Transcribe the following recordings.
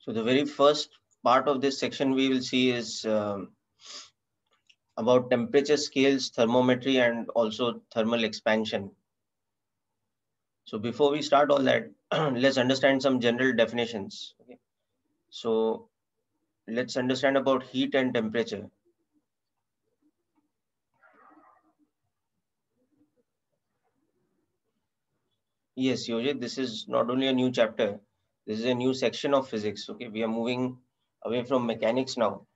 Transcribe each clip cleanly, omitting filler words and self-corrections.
So the very first part of this section we will see is about temperature scales, thermometry, and also thermal expansion. So before we start all that, let's understand some general definitions. Okay. So let's understand about heat and temperature. Yes, Yojit, this is not only a new chapter, this is a new section of physics. Okay, we are moving away from mechanics now.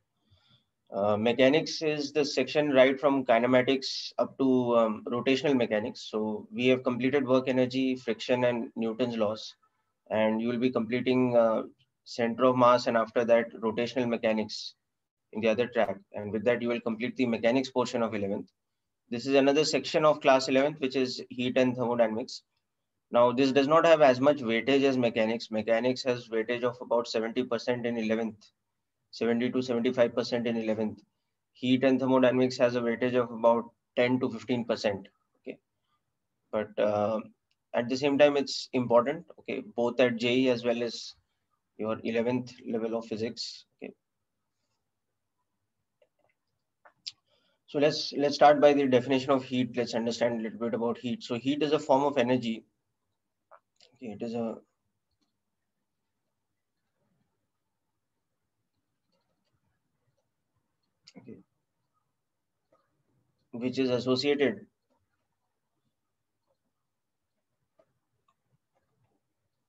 Mechanics is the section right from kinematics up to rotational mechanics. So we have completed work energy, friction, and Newton's laws. And you will be completing center of mass, and after that rotational mechanics in the other track. And with that, you will complete the mechanics portion of 11th. This is another section of class 11th, which is heat and thermodynamics. Now, this does not have as much weightage as mechanics. Mechanics has weightage of about 70% in 11th, 70 to 75% in 11th. Heat and thermodynamics has a weightage of about 10 to 15%. Okay, but at the same time, it's important. Okay, both at JE as well as your 11th level of physics. Okay, so let's start by the definition of heat. Let's understand a little bit about heat. So heat is a form of energy. Okay, it is a okay, which is associated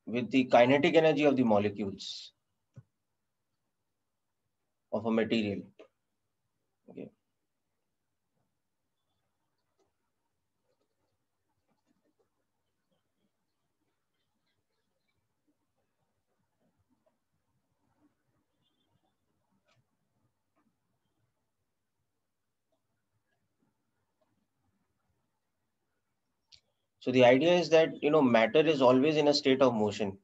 with the kinetic energy of the molecules of a material. Okay. So the idea is that, matter is always in a state of motion.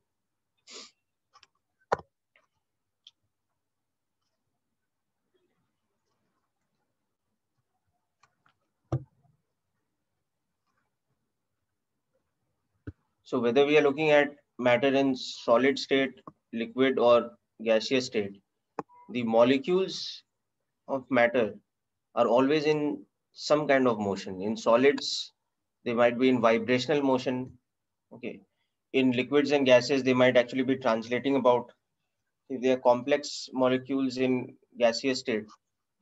So whether we are looking at matter in solid state, liquid, or gaseous state, the molecules of matter are always in some kind of motion. In solids, they might be in vibrational motion. Okay. In liquids and gases, they might actually be translating about. If they are complex molecules in gaseous state,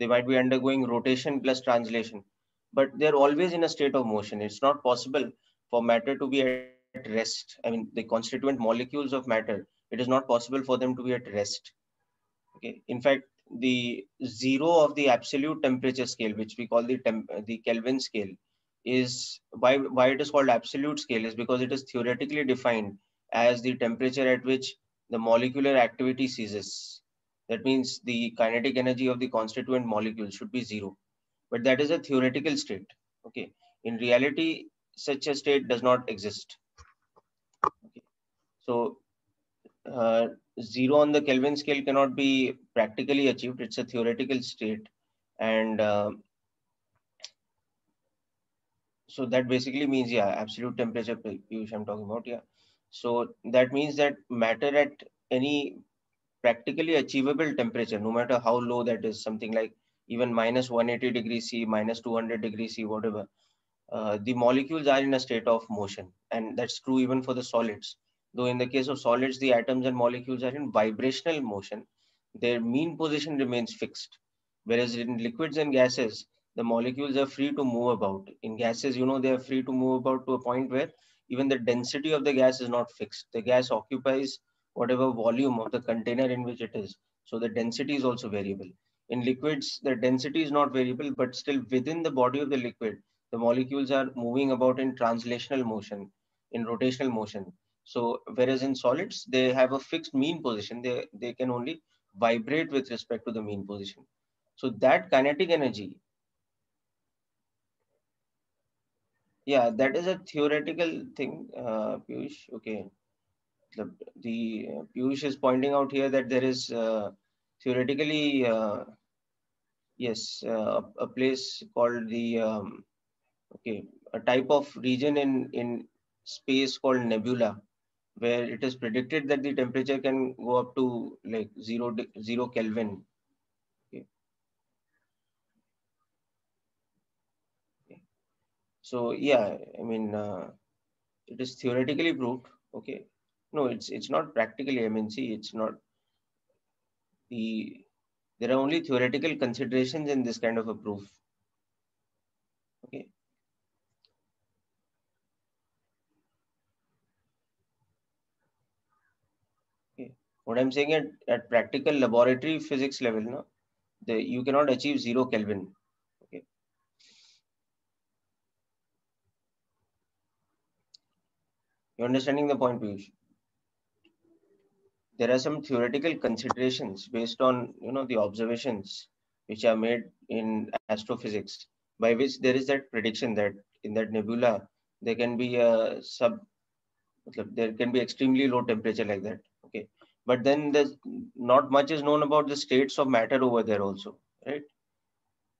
they might be undergoing rotation plus translation, but they're always in a state of motion. It's not possible for matter to be at rest. I mean, the constituent molecules of matter, it is not possible for them to be at rest. Okay. In fact, the zero of the absolute temperature scale, which we call the Kelvin scale, is why it is called absolute scale is because it is theoretically defined as the temperature at which the molecular activity ceases. That means the kinetic energy of the constituent molecule should be zero, but that is a theoretical state. Okay, in reality, such a state does not exist. Okay, so uh, zero on the Kelvin scale cannot be practically achieved. It's a theoretical state, and so that basically means, yeah, absolute temperature, Piyush, I'm talking about, yeah. So that means that matter at any practically achievable temperature, no matter how low that is, something like even minus 180 degrees C, minus 200 degrees C, whatever, the molecules are in a state of motion. And that's true even for the solids. Though in the case of solids, the atoms and molecules are in vibrational motion. Their mean position remains fixed. Whereas in liquids and gases, the molecules are free to move about. In gases, they are free to move about to a point where even the density of the gas is not fixed. The gas occupies whatever volume of the container in which it is. So the density is also variable. In liquids, the density is not variable, but still within the body of the liquid, the molecules are moving about in translational motion, in rotational motion. So whereas in solids, they have a fixed mean position. They can only vibrate with respect to the mean position. So that kinetic energy, yeah, that is a theoretical thing, Piyush. Okay, the Piyush is pointing out here that there is theoretically, yes, a place called the okay, a type of region in space called nebula, where it is predicted that the temperature can go up to like 0 Kelvin. Okay. Okay. So yeah, I mean, it is theoretically proved. Okay. No, it's not practically. I mean, see, it's not the there are only theoretical considerations in this kind of a proof. Okay. Okay. What I'm saying at practical laboratory physics level, no, you cannot achieve 0 Kelvin. Okay. You're understanding the point, Piyush? There are some theoretical considerations based on the observations which are made in astrophysics, by which there is that prediction that in that nebula there can be a there can be extremely low temperature like that. Okay, but then there's not much is known about the states of matter over there also, right?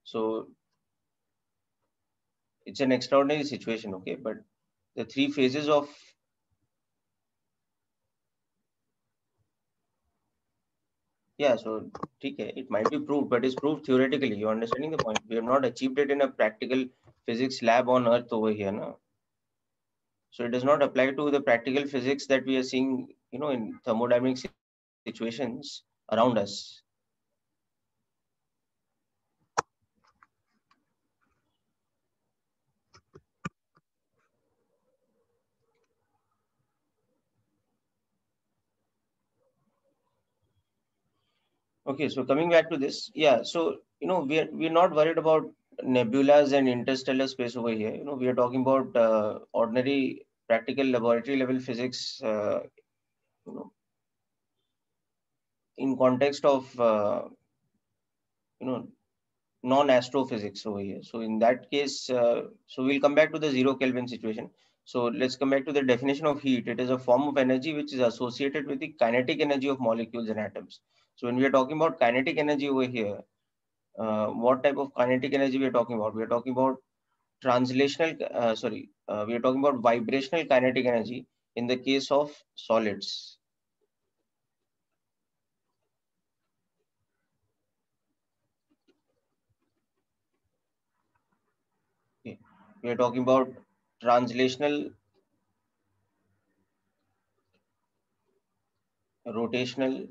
So it's an extraordinary situation. Okay, but the three phases of yeah, so okay, it might be proved, but it's proved theoretically. You're understanding the point. We have not achieved it in a practical physics lab on Earth over here, no? So it does not apply to the practical physics that we are seeing, in thermodynamic situations around us. Okay, so coming back to this, yeah, so we're not worried about nebulas and interstellar space over here. We are talking about ordinary practical laboratory level physics. You know, in context of you know non-astrophysics over here. So in that case, so we'll come back to the 0 Kelvin situation. So let's come back to the definition of heat. It is a form of energy which is associated with the kinetic energy of molecules and atoms. So when we are talking about kinetic energy over here, what type of kinetic energy we are talking about? We are talking about we are talking about vibrational kinetic energy in the case of solids. Okay. We are talking about translational, rotational,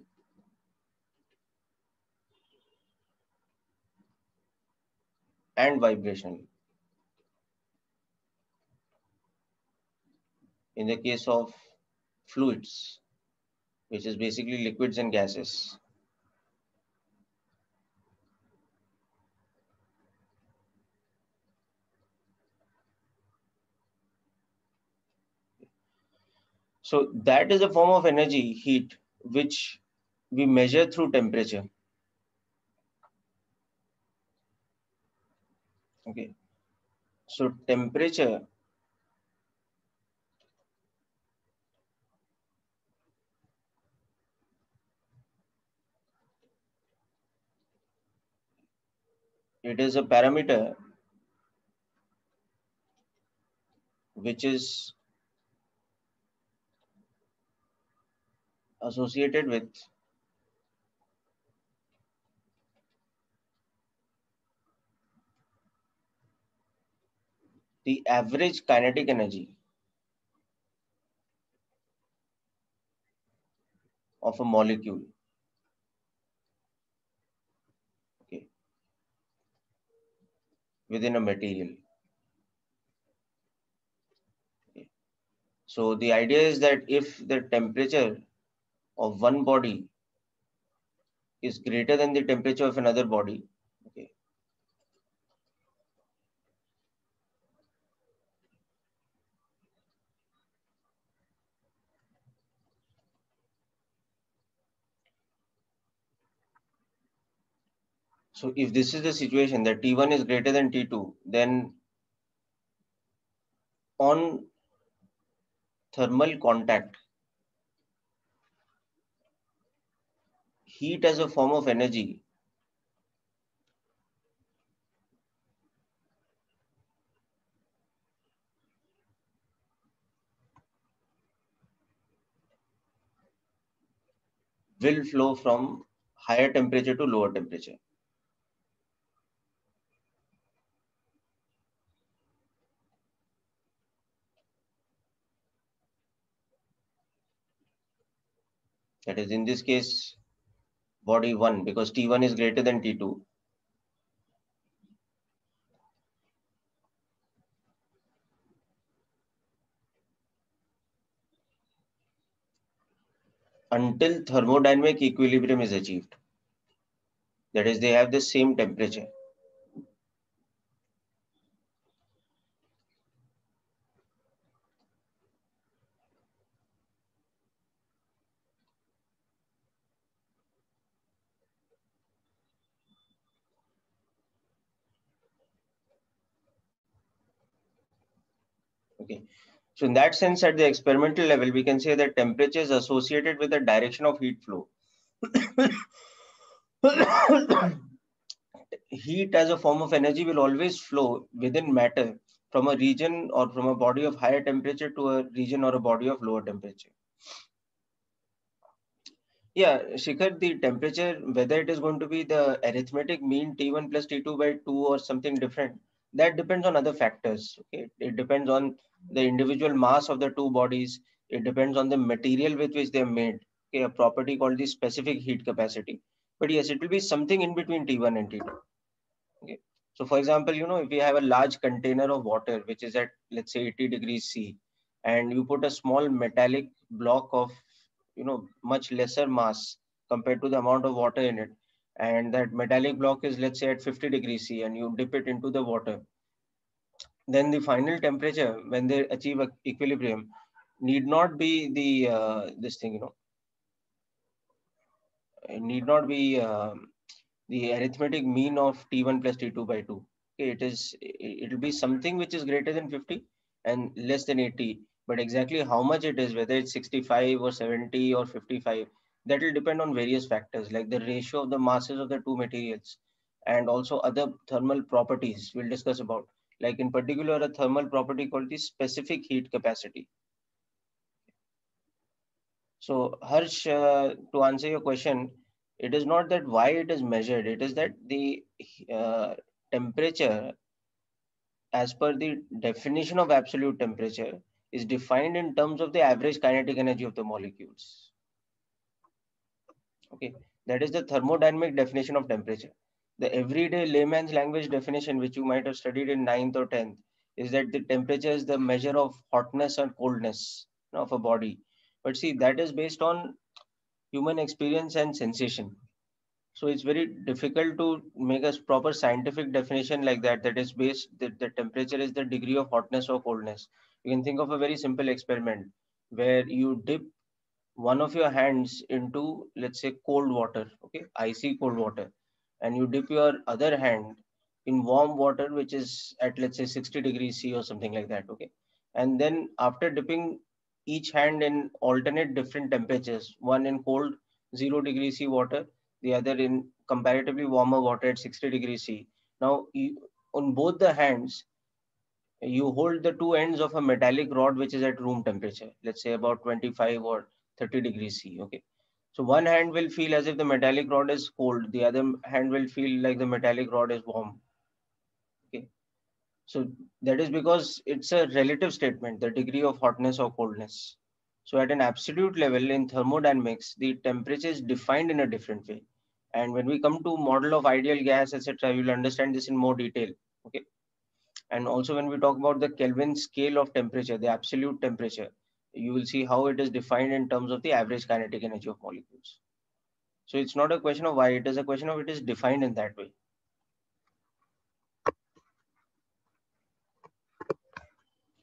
and vibrational in the case of fluids, which is basically liquids and gases. So that is a form of energy, heat, which we measure through temperature. Okay. So temperature, it is a parameter which is associated with the average kinetic energy of a molecule. Okay, within a material. Okay. So the idea is that if the temperature of one body is greater than the temperature of another body, okay, so if this is the situation that T1 is greater than T2, then on thermal contact, heat as a form of energy will flow from higher temperature to lower temperature. That is, in this case, body 1, because T1 is greater than T2. Until thermodynamic equilibrium is achieved. That is, they have the same temperature. Okay. So in that sense, at the experimental level, we can say that temperature is associated with the direction of heat flow. Heat as a form of energy will always flow within matter from a region or from a body of higher temperature to a region or a body of lower temperature. Yeah, Shikhar, the temperature, whether it is going to be the arithmetic mean T1 plus T2 by 2 or something different, that depends on other factors. Okay, it depends on the individual mass of the two bodies. It depends on the material with which they are made. Okay, a property called the specific heat capacity. But yes, it will be something in between T1 and T2. Okay. So for example, if you have a large container of water, which is at, let's say, 80 degrees C, and you put a small metallic block of, much lesser mass compared to the amount of water in it, and that metallic block is, let's say, at 50 degrees C, and you dip it into the water, then the final temperature, when they achieve equilibrium, need not be the, this thing, it need not be the arithmetic mean of T1 plus T2 by 2. Okay, it'll be something which is greater than 50 and less than 80. But exactly how much it is, whether it's 65 or 70 or 55, that will depend on various factors like the ratio of the masses of the two materials and also other thermal properties we'll discuss about. Like in particular, a thermal property called the specific heat capacity. So Harsh, to answer your question, it is not that why it is measured, it is that the uh, temperature, as per the definition of absolute temperature, is defined in terms of the average kinetic energy of the molecules. Okay, that is the thermodynamic definition of temperature. The everyday layman's language definition, which you might have studied in 9th or 10th, is that the temperature is the measure of hotness and coldness of a body. But see, that is based on human experience and sensation. So it's very difficult to make a proper scientific definition like that. That is based that the temperature is the degree of hotness or coldness. You can think of a very simple experiment where you dip one of your hands into, let's say, cold water, okay, icy cold water, and you dip your other hand in warm water, which is at, let's say, 60 degrees C or something like that, okay. And then after dipping each hand in alternate different temperatures, one in cold 0 degrees C water, the other in comparatively warmer water at 60 degrees C. Now, on both the hands, you hold the two ends of a metallic rod which is at room temperature, let's say about 25 or 30 degrees C. Okay. So one hand will feel as if the metallic rod is cold, the other hand will feel like the metallic rod is warm. Okay. So that is because it's a relative statement, the degree of hotness or coldness. So at an absolute level in thermodynamics, the temperature is defined in a different way. And when we come to model of ideal gas, etc., you'll understand this in more detail. Okay. And also when we talk about the Kelvin scale of temperature, the absolute temperature, you will see how it is defined in terms of the average kinetic energy of molecules. So it's not a question of why, it is a question of it is defined in that way.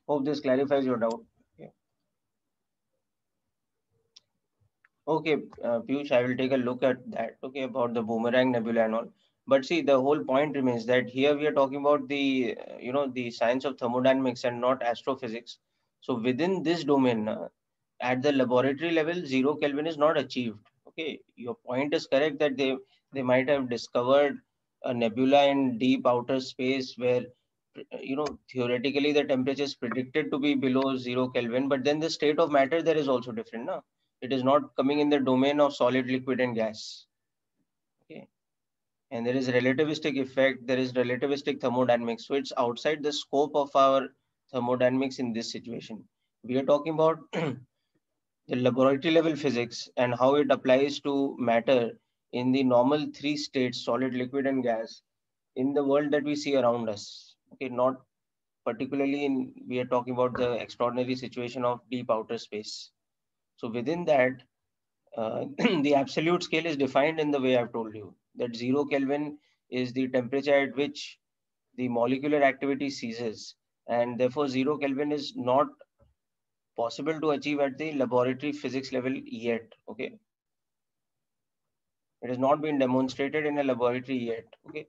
Hope this clarifies your doubt. Okay, Piyush, I will take a look at that, okay, about the boomerang nebula and all. But see, the whole point remains that here we are talking about the, the science of thermodynamics and not astrophysics. So within this domain, at the laboratory level, 0 Kelvin is not achieved. Okay, your point is correct that they might have discovered a nebula in deep outer space where, theoretically the temperature is predicted to be below 0 Kelvin, but then the state of matter there is also different, no? it is not coming in the domain of solid, liquid, and gas. Okay. And there is relativistic effect, there is relativistic thermodynamics. So it's outside the scope of our thermodynamics in this situation. We are talking about the laboratory level physics and how it applies to matter in the normal three states, solid, liquid, and gas, in the world that we see around us. Okay, not particularly in, we are talking about the extraordinary situation of deep outer space. So within that, the absolute scale is defined in the way I've told you, that 0 Kelvin is the temperature at which the molecular activity ceases, and therefore 0 Kelvin is not possible to achieve at the laboratory physics level yet. Okay, it has not been demonstrated in a laboratory yet. Okay.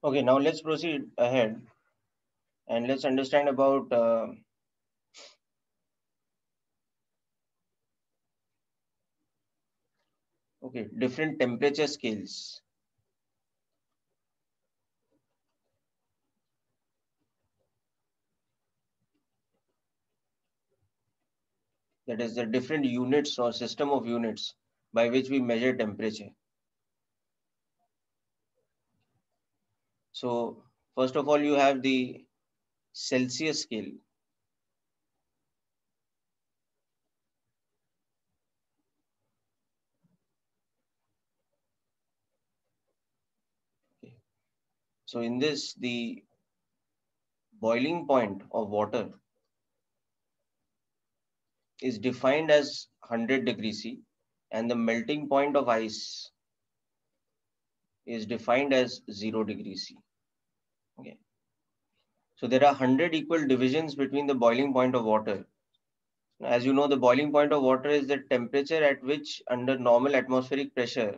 Okay, now let's proceed ahead and let's understand about okay, different temperature scales. That is the different units or system of units by which we measure temperature. So first of all, you have the Celsius scale. Okay. So in this, the boiling point of water is defined as 100 degrees C, and the melting point of ice is defined as 0 degrees C. Okay. So there are 100 equal divisions between the boiling point of water. As you know, the boiling point of water is the temperature at which, under normal atmospheric pressure,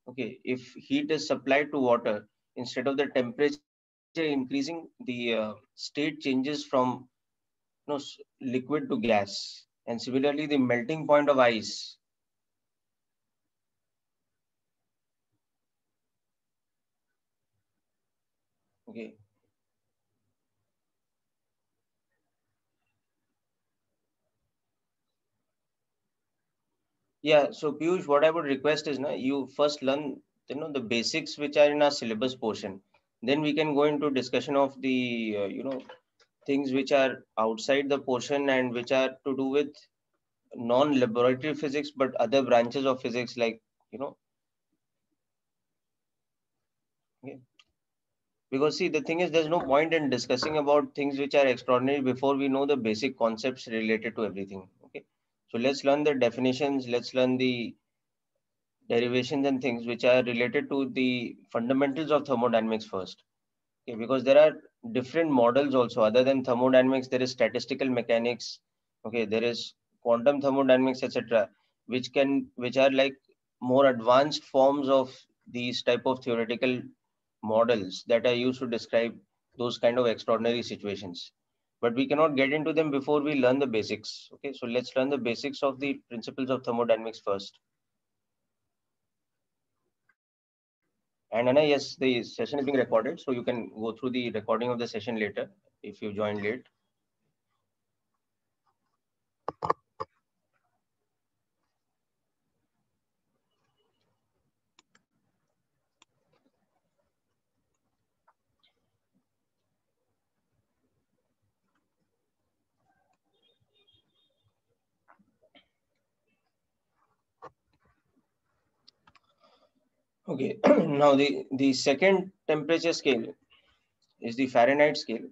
okay, if heat is supplied to water, instead of the temperature increasing, the state changes from, liquid to gas. And similarly, the melting point of ice, okay. Yeah, so Piyush, what I would request is, you first learn, the basics which are in our syllabus portion. Then we can go into discussion of the, things which are outside the portion and which are to do with non-laboratory physics, but other branches of physics, like, you know, okay. Because see, the thing is, there's no point in discussing about things which are extraordinary before we know the basic concepts related to everything. Okay. So let's learn the definitions, let's learn the derivations and things which are related to the fundamentals of thermodynamics first. Okay, because there are different models also. Other than thermodynamics, there is statistical mechanics. Okay, there is quantum thermodynamics, etc., which are like more advanced forms of these type of theoretical models that are used to describe those kind of extraordinary situations. But we cannot get into them before we learn the basics. Okay, so let's learn the basics of the principles of thermodynamics first. And Anna, yes, the session is being recorded, so you can go through the recording of the session later if you joined late. Okay, now the second temperature scale is the Fahrenheit scale.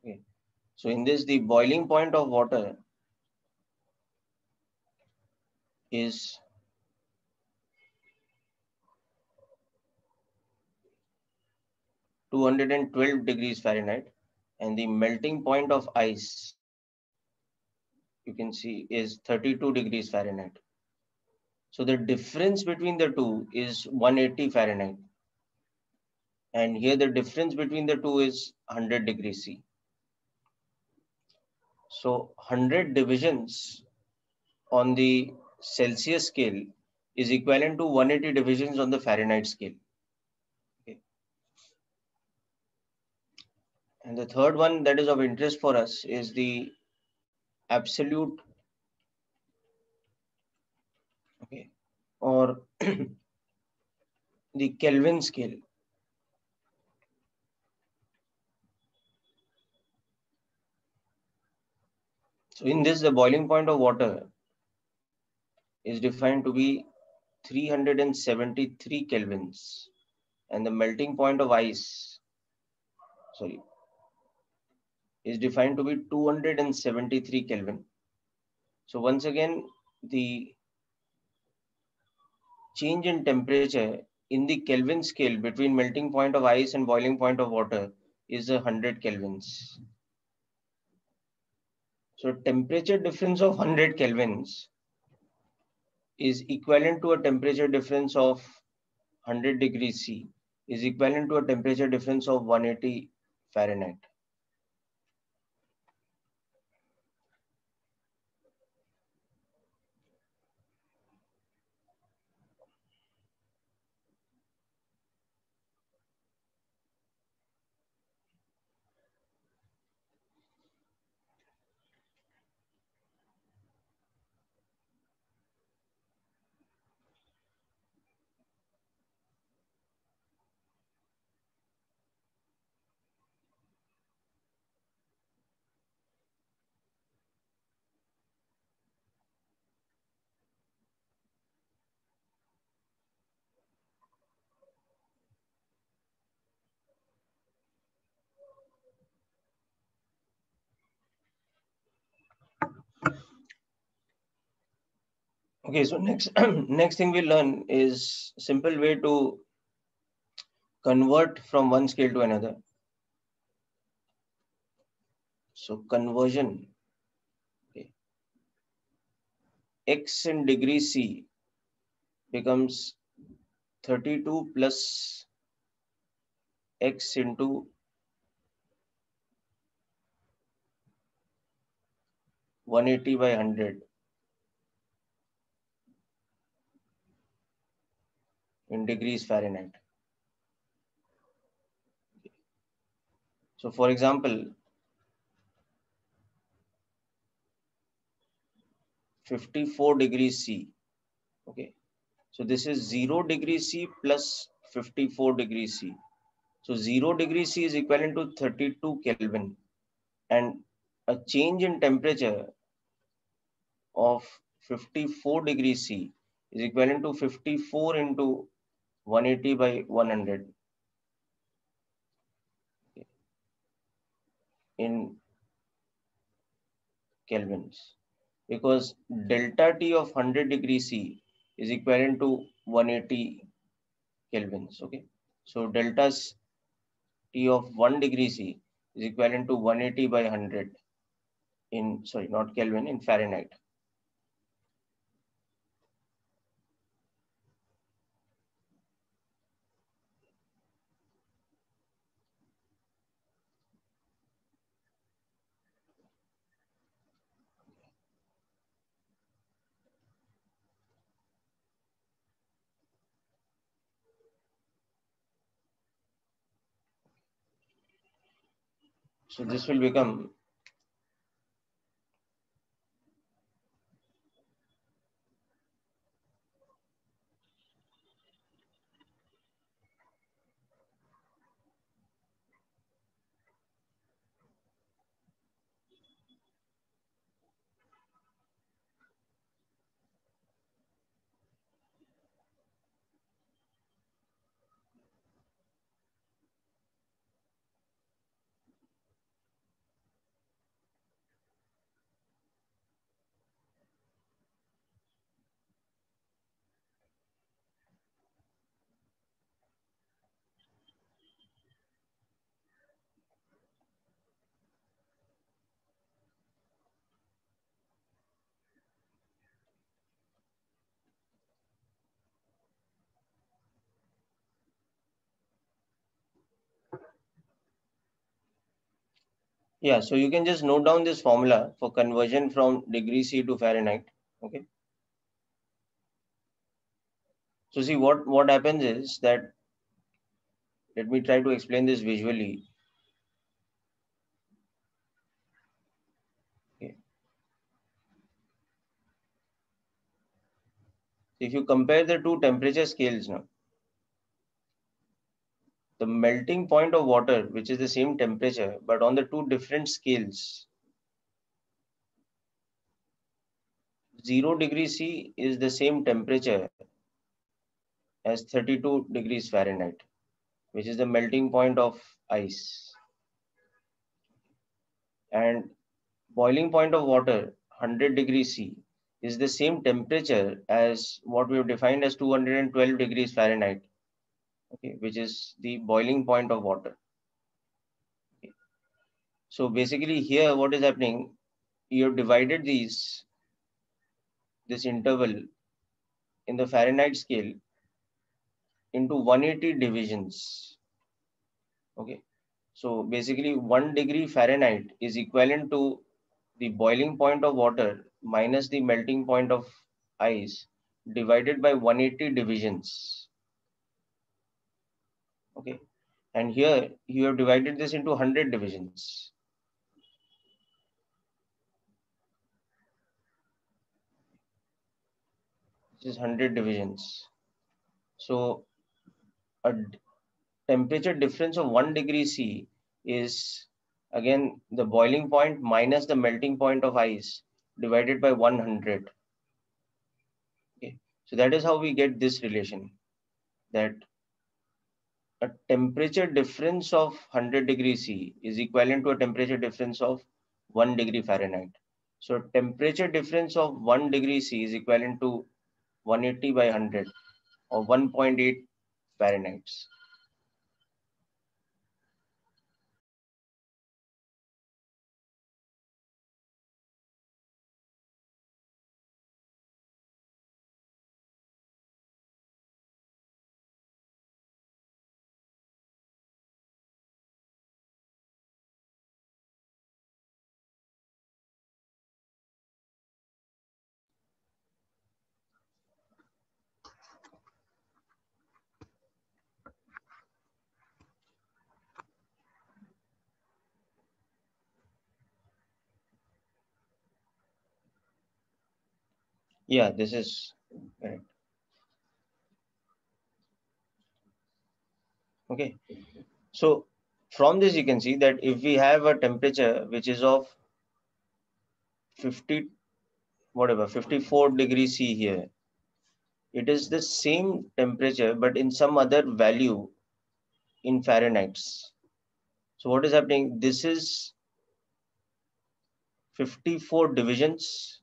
Okay. So in this, the boiling point of water is 212 degrees Fahrenheit, and the melting point of ice, you can see, is 32 degrees Fahrenheit. So the difference between the two is 180 Fahrenheit. And here the difference between the two is 100 degrees C. So 100 divisions on the Celsius scale is equivalent to 180 divisions on the Fahrenheit scale. Okay. And the third one that is of interest for us is the absolute, okay, or the Kelvin scale. So in this, the boiling point of water is defined to be 373 kelvins, and the melting point of ice, sorry, is defined to be 273 Kelvin. So once again, the change in temperature in the Kelvin scale between melting point of ice and boiling point of water is 100 kelvins. So temperature difference of 100 kelvins is equivalent to a temperature difference of 100 degrees C, is equivalent to a temperature difference of 180 Fahrenheit. Okay, so next next thing we learn is simple way to convert from one scale to another. So conversion, okay, x in degree C becomes 32 plus x into 180 by 100 in degrees Fahrenheit. So for example, 54 degrees C, okay. So this is 0 degrees C plus 54 degrees C. So 0 degrees C is equivalent to 32 Kelvin, and a change in temperature of 54 degrees C is equivalent to 54 into 180 by 100 in kelvins, because delta T of 100 degrees C is equivalent to 180 kelvins. Okay, so delta T of 1 degree C is equivalent to 180 by 100 in, sorry, not Kelvin, in Fahrenheit. So this will become Yeah, so you can just note down this formula for conversion from degree C to Fahrenheit. Okay. So see what happens is that, let me try to explain this visually. Okay. If you compare the two temperature scales now, the melting point of water, which is the same temperature, but on the two different scales, 0 degree C is the same temperature as 32 degrees Fahrenheit, which is the melting point of ice. And boiling point of water, 100 degrees C, is the same temperature as what we have defined as 212 degrees Fahrenheit, okay, which is the boiling point of water. Okay. So basically here what is happening, you have divided this interval in the Fahrenheit scale into 180 divisions. Okay. So basically 1 degree Fahrenheit is equivalent to the boiling point of water minus the melting point of ice divided by 180 divisions. Okay. And here you have divided this into 100 divisions. This is 100 divisions. So a temperature difference of 1 degree C is again the boiling point minus the melting point of ice divided by 100. Okay. So that is how we get this relation, that a temperature difference of 100 degrees C is equivalent to a temperature difference of 1 degree Fahrenheit. So temperature difference of 1 degree C is equivalent to 180 by 100 or 1.8 Fahrenheits. Yeah, this is correct. Okay. So from this you can see that if we have a temperature which is of 50 whatever 54 degrees C here, it is the same temperature but in some other value in Fahrenheits. So what is happening? This is 54 divisions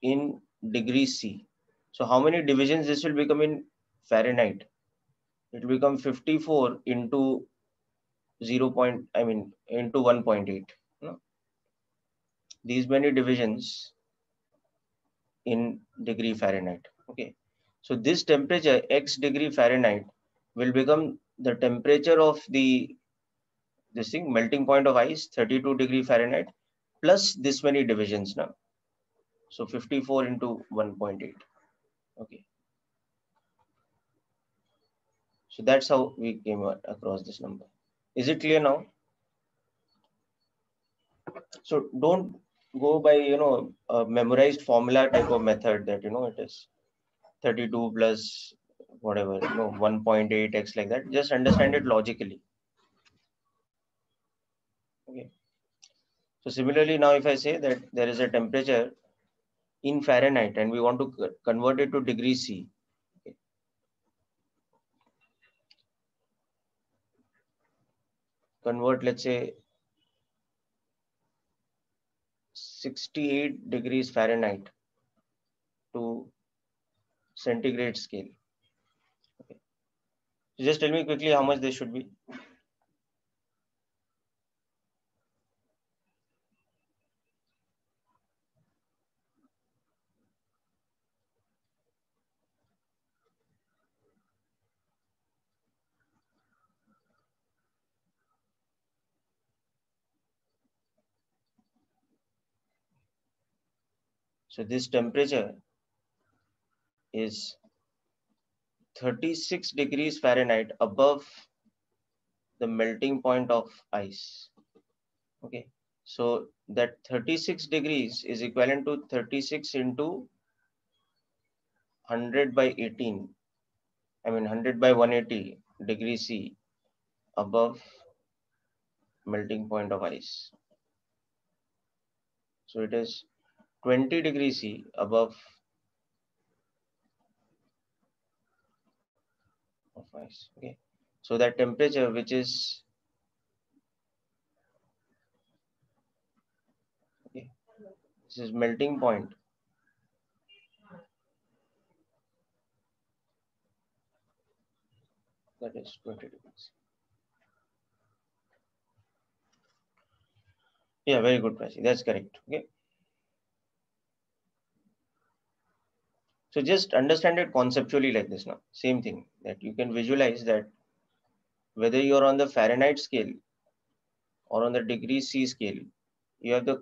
in degrees C. So how many divisions this will become in Fahrenheit? It will become 54 into 0. Into 1.8. No? These many divisions in degree Fahrenheit. Okay. So this temperature X degree Fahrenheit will become the temperature of this thing melting point of ice 32 degree Fahrenheit plus this many divisions now. So 54 into 1.8. Okay. So that's how we came across this number. Is it clear now? So don't go by, a memorized formula type of method that, it is 32 plus whatever, 1.8x like that. Just understand it logically. Okay. So similarly, now if I say that there is a temperature in Fahrenheit and we want to convert it to degree C. Okay. Convert, let's say 68 degrees Fahrenheit to centigrade scale. Okay. So just tell me quickly how much this should be. So this temperature is 36 degrees Fahrenheit above the melting point of ice. Okay, so that 36 degrees is equivalent to 36 into 100 by 18. I mean 100 by 180 degrees C above melting point of ice. So it is 20 degrees C above of ice. Okay, so that temperature, which is okay, this is melting point. That is 20 degrees. Yeah, very good, Prasi. That's correct. Okay. So just understand it conceptually like this now. Same thing, that you can visualize that whether you're on the Fahrenheit scale or on the degree C scale, you have the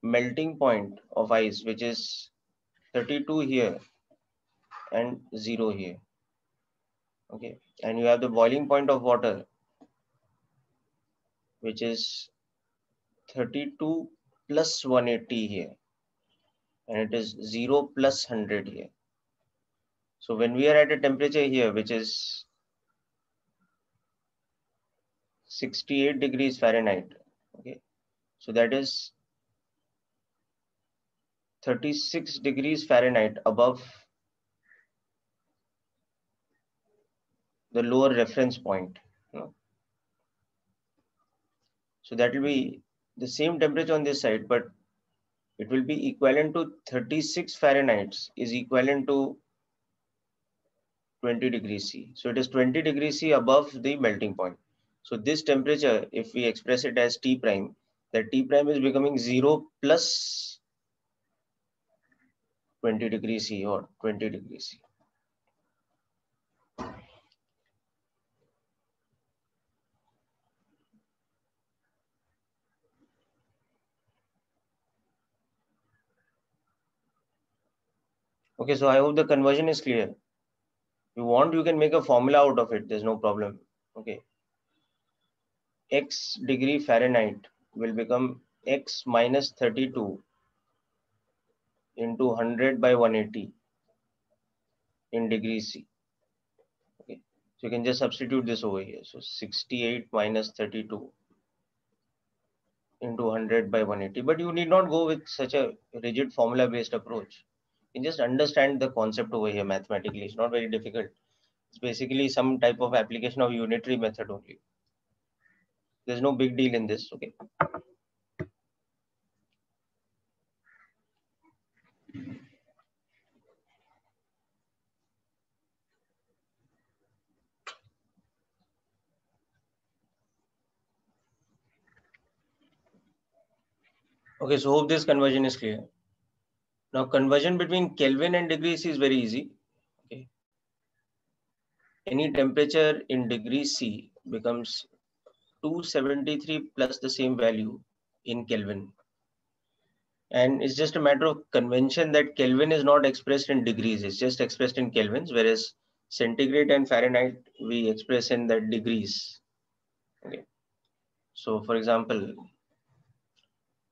melting point of ice, which is 32 here and 0 here. Okay. And you have the boiling point of water, which is 32 plus 180 here. And it is 0 plus 100 here. So when we are at a temperature here, which is 68 degrees Fahrenheit, okay, so that is 36 degrees Fahrenheit above the lower reference point. You know? So that will be the same temperature on this side, but it will be equivalent to 36 Fahrenheit is equivalent to 20 degrees C. So it is 20 degrees C above the melting point. So this temperature, if we express it as T prime, that T prime is becoming 0 plus 20 degrees C or 20 degrees C. Okay, so I hope the conversion is clear. If you want, you can make a formula out of it. There's no problem. Okay. X degree Fahrenheit will become X minus 32 into 100 by 180 in degrees C. Okay. So you can just substitute this over here. So 68 minus 32 into 100 by 180. But you need not go with such a rigid formula based approach. You can just understand the concept over here mathematically. It's not very difficult. It's basically some type of application of unitary method only. There's no big deal in this. Okay. Okay, so hope this conversion is clear. Now conversion between Kelvin and degrees is very easy. Okay. Any temperature in degrees C becomes 273 plus the same value in Kelvin. And it's just a matter of convention that Kelvin is not expressed in degrees, it's just expressed in kelvins, whereas centigrade and Fahrenheit we express in the degrees. Okay. So for example,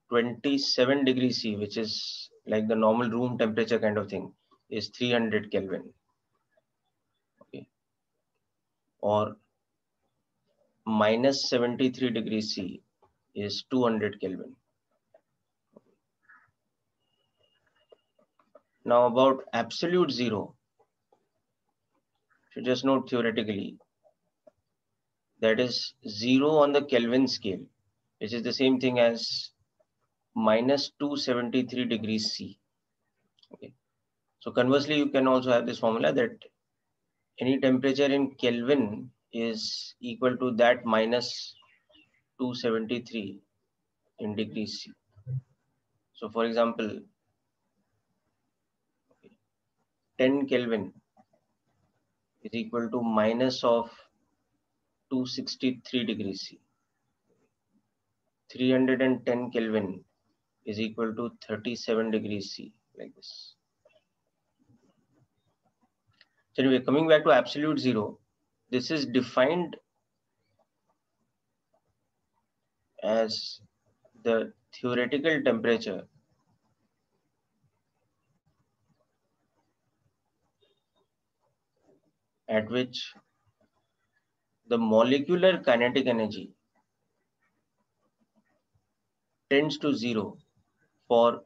27 degrees C, which is like the normal room temperature kind of thing, is 300 Kelvin. Okay. Or minus 73 degrees C is 200 Kelvin. Now about absolute zero, so just note theoretically, that is 0 on the Kelvin scale, which is the same thing as minus 273 degrees C. Okay. So conversely, you can also have this formula that any temperature in Kelvin is equal to that minus 273 in degrees C. So for example, 10 Kelvin is equal to minus of 263 degrees C. 310 Kelvin is equal to 37 degrees C, like this. So anyway, coming back to absolute zero, this is defined as the theoretical temperature at which the molecular kinetic energy tends to zero for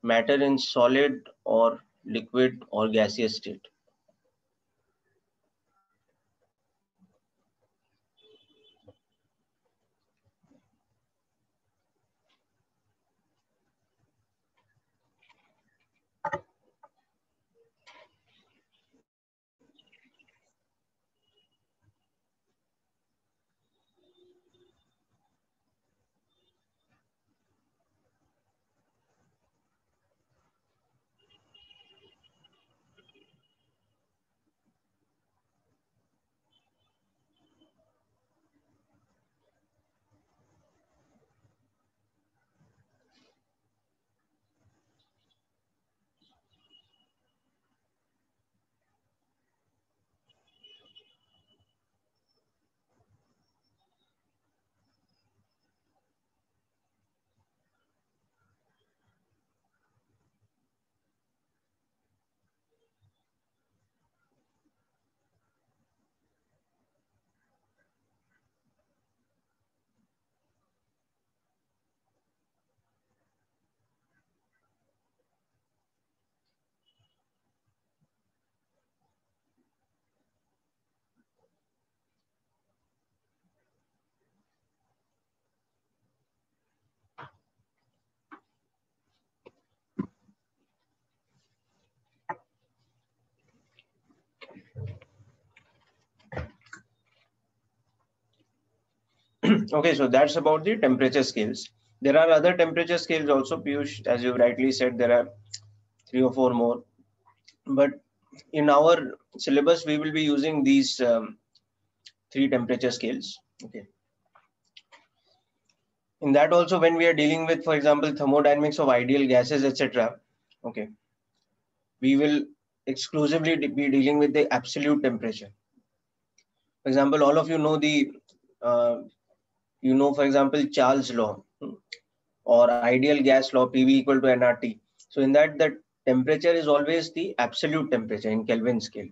matter in solid or liquid or gaseous state. Okay, so that's about the temperature scales. There are other temperature scales also, Piyush, as you rightly said, there are 3 or 4 more. But in our syllabus, we will be using these 3 temperature scales. Okay. In that also, when we are dealing with, for example, thermodynamics of ideal gases, etc., okay, we will exclusively be dealing with the absolute temperature. For example, all of you know for example, Charles' law or ideal gas law, PV equal to nRT. So in that, the temperature is always the absolute temperature in Kelvin scale.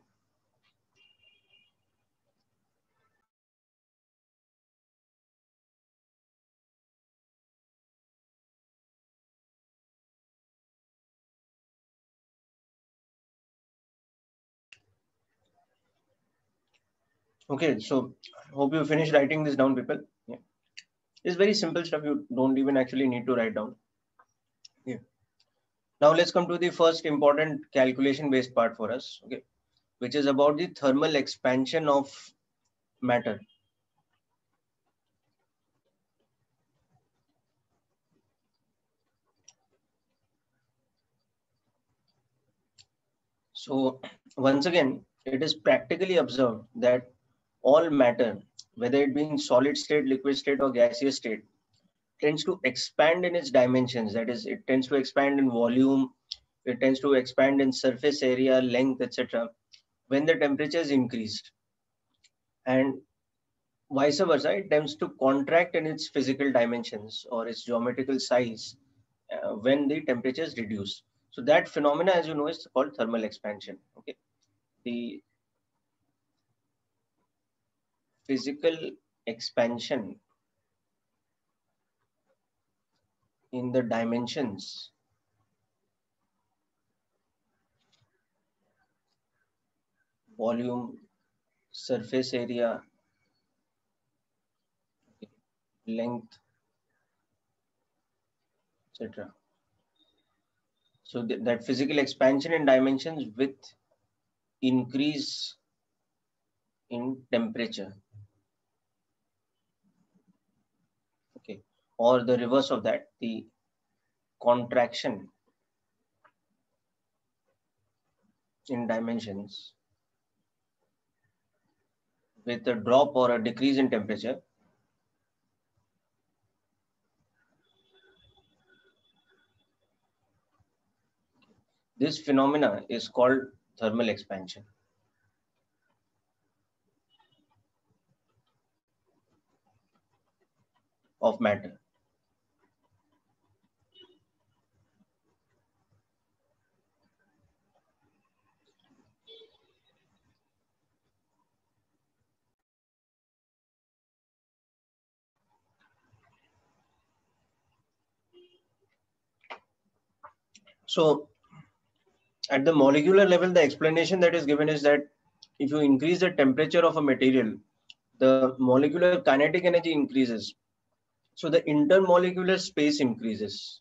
Okay, so hope you finished writing this down, people. Yeah. It's very simple stuff. You don't even actually need to write down. Yeah. Now let's come to the first important calculation-based part for us, okay, which is about the thermal expansion of matter. So once again, it is practically observed that all matter, whether it be in solid state, liquid state, or gaseous state, tends to expand in its dimensions. That is, it tends to expand in volume, it tends to expand in surface area, length, etc., when the temperature is increased. And vice versa, it tends to contract in its physical dimensions or its geometrical size when the temperature is reduced. So that phenomena, as you know, is called thermal expansion. Okay, the physical expansion in the dimensions volume, surface area, length, etc. So that physical expansion in dimensions with increase in temperature. Okay, or the reverse of that, the contraction in dimensions with a drop or a decrease in temperature This phenomena is called thermal expansion of matter. So at the molecular level, the explanation that is given is that if you increase the temperature of a material, the molecular kinetic energy increases. So the intermolecular space increases.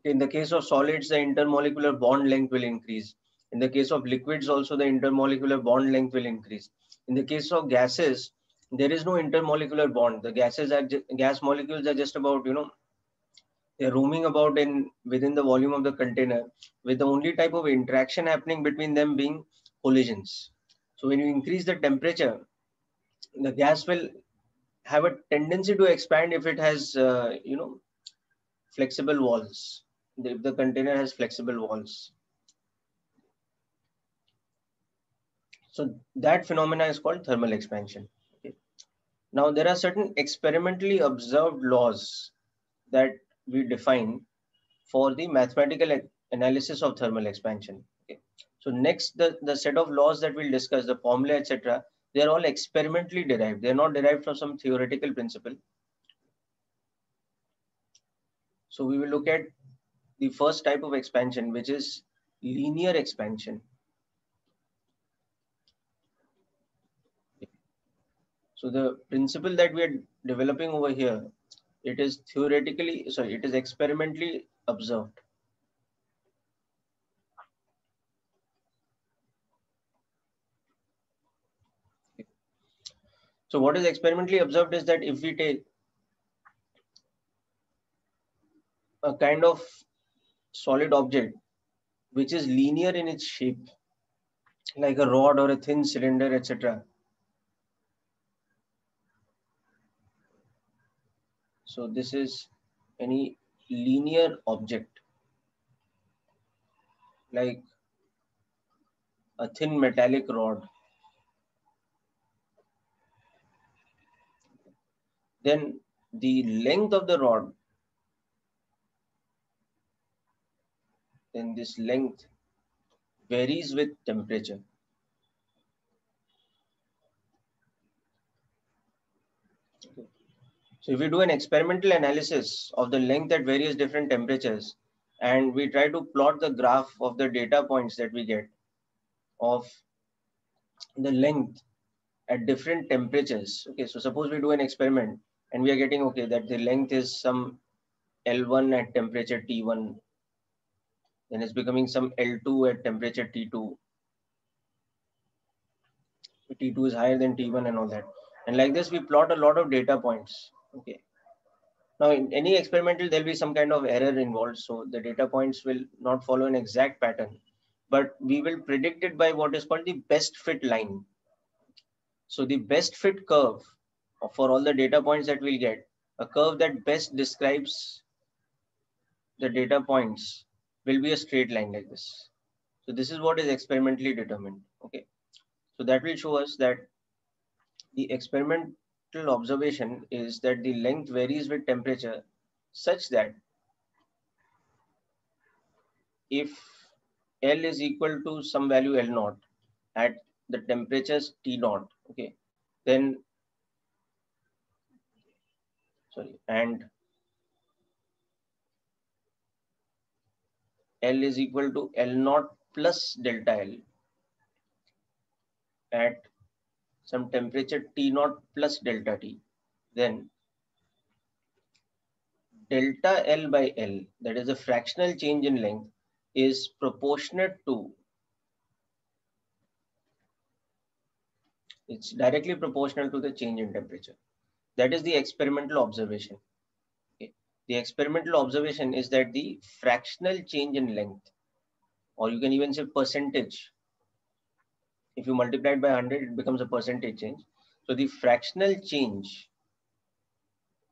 In the case of solids, the intermolecular bond length will increase. In the case of liquids, also the intermolecular bond length will increase. In the case of gases, there is no intermolecular bond. The gas molecules are just about, they're roaming about within the volume of the container, with the only type of interaction happening between them being collisions. So when you increase the temperature, the gas will have a tendency to expand if it has, flexible walls. If the container has flexible walls. So that phenomena is called thermal expansion. Okay. Now there are certain experimentally observed laws that we define for the mathematical analysis of thermal expansion. Okay. So next, the set of laws that we'll discuss, the formula, etc., they are all experimentally derived. They are not derived from some theoretical principle. So we will look at the first type of expansion, which is linear expansion. So the principle that we are developing over here, it is experimentally observed. So what is experimentally observed is that if we take a kind of solid object which is linear in its shape, like a rod or a thin cylinder, etc. So this is any linear object, like a thin metallic rod. Then the length of the rod, then this length varies with temperature. Okay. So if we do an experimental analysis of the length at various different temperatures, and we try to plot the graph of the data points that we get of the length at different temperatures. Okay, so suppose we do an experiment and we are getting, okay, that the length is some L1 at temperature T1, then it's becoming some L2 at temperature T2. T2 is higher than T1 and all that. And like this, we plot a lot of data points. Okay. Now, in any experimental, there'll be some kind of error involved. So the data points will not follow an exact pattern, but we will predict it by what is called the best fit line. So the best fit curve for all the data points that we'll get, a curve that best describes the data points will be a straight line like this. So this is what is experimentally determined. Okay. So that will show us that the experimental observation is that the length varies with temperature such that if L is equal to some value L naught at the temperatures T naught, okay, then and L is equal to L naught plus delta L at some temperature T naught plus delta T, then delta L by L, that is a fractional change in length, is proportionate to, it's directly proportional to the change in temperature. That is the experimental observation. Okay. The experimental observation is that the fractional change in length, or you can even say percentage, if you multiply it by 100, it becomes a percentage change. So the fractional change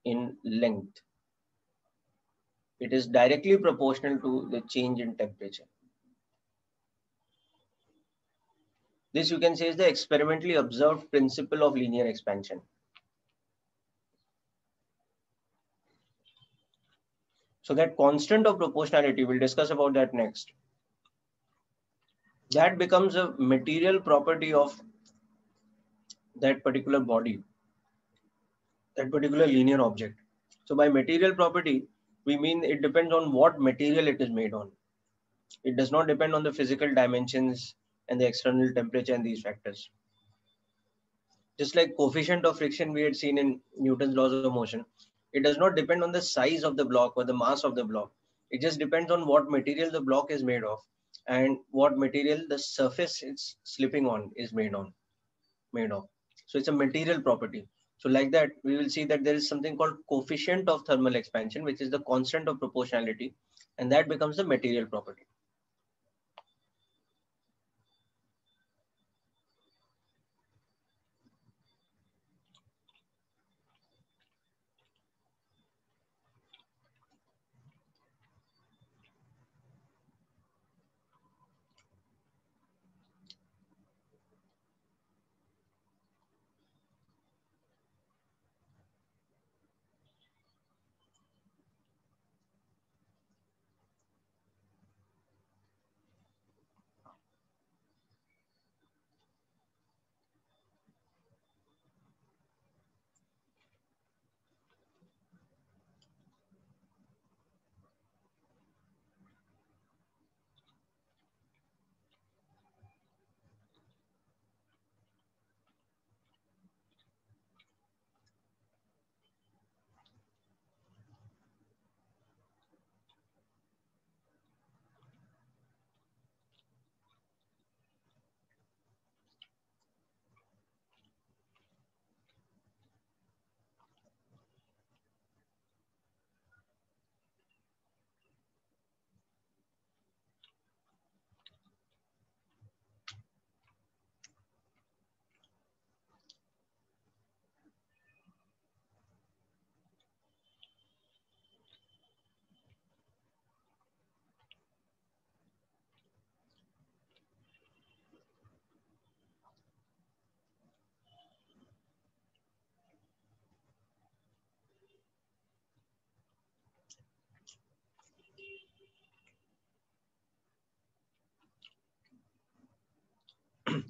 in length, it is directly proportional to the change in temperature. This you can say is the experimentally observed principle of linear expansion. So that constant of proportionality, we'll discuss about that next. That becomes a material property of that particular body, that particular linear object. So by material property, we mean it depends on what material it is made on. It does not depend on the physical dimensions and the external temperature and these factors. Just like coefficient of friction we had seen in Newton's laws of motion, it does not depend on the size of the block or the mass of the block. It just depends on what material the block is made of and what material the surface it's slipping on is made of. So it's a material property. So like that, we will see that there is something called coefficient of thermal expansion, which is the constant of proportionality, and that becomes the material property.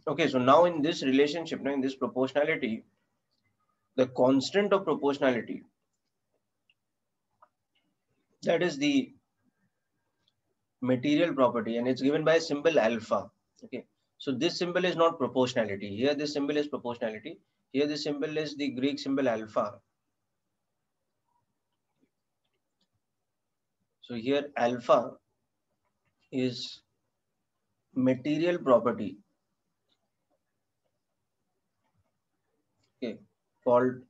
Okay, so now in this relationship, now in this proportionality, the constant of proportionality, that is the material property, and it's given by a symbol alpha. Okay, so this symbol is not proportionality. Here this symbol is proportionality. Here this symbol is the Greek symbol alpha. So here alpha is material property, okay, called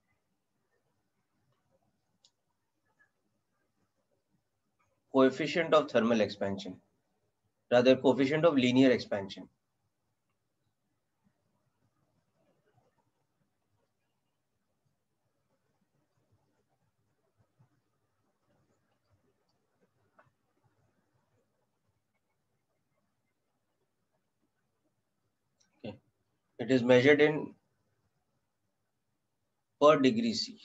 coefficient of thermal expansion, rather coefficient of linear expansion. Okay, it is measured in per degree C.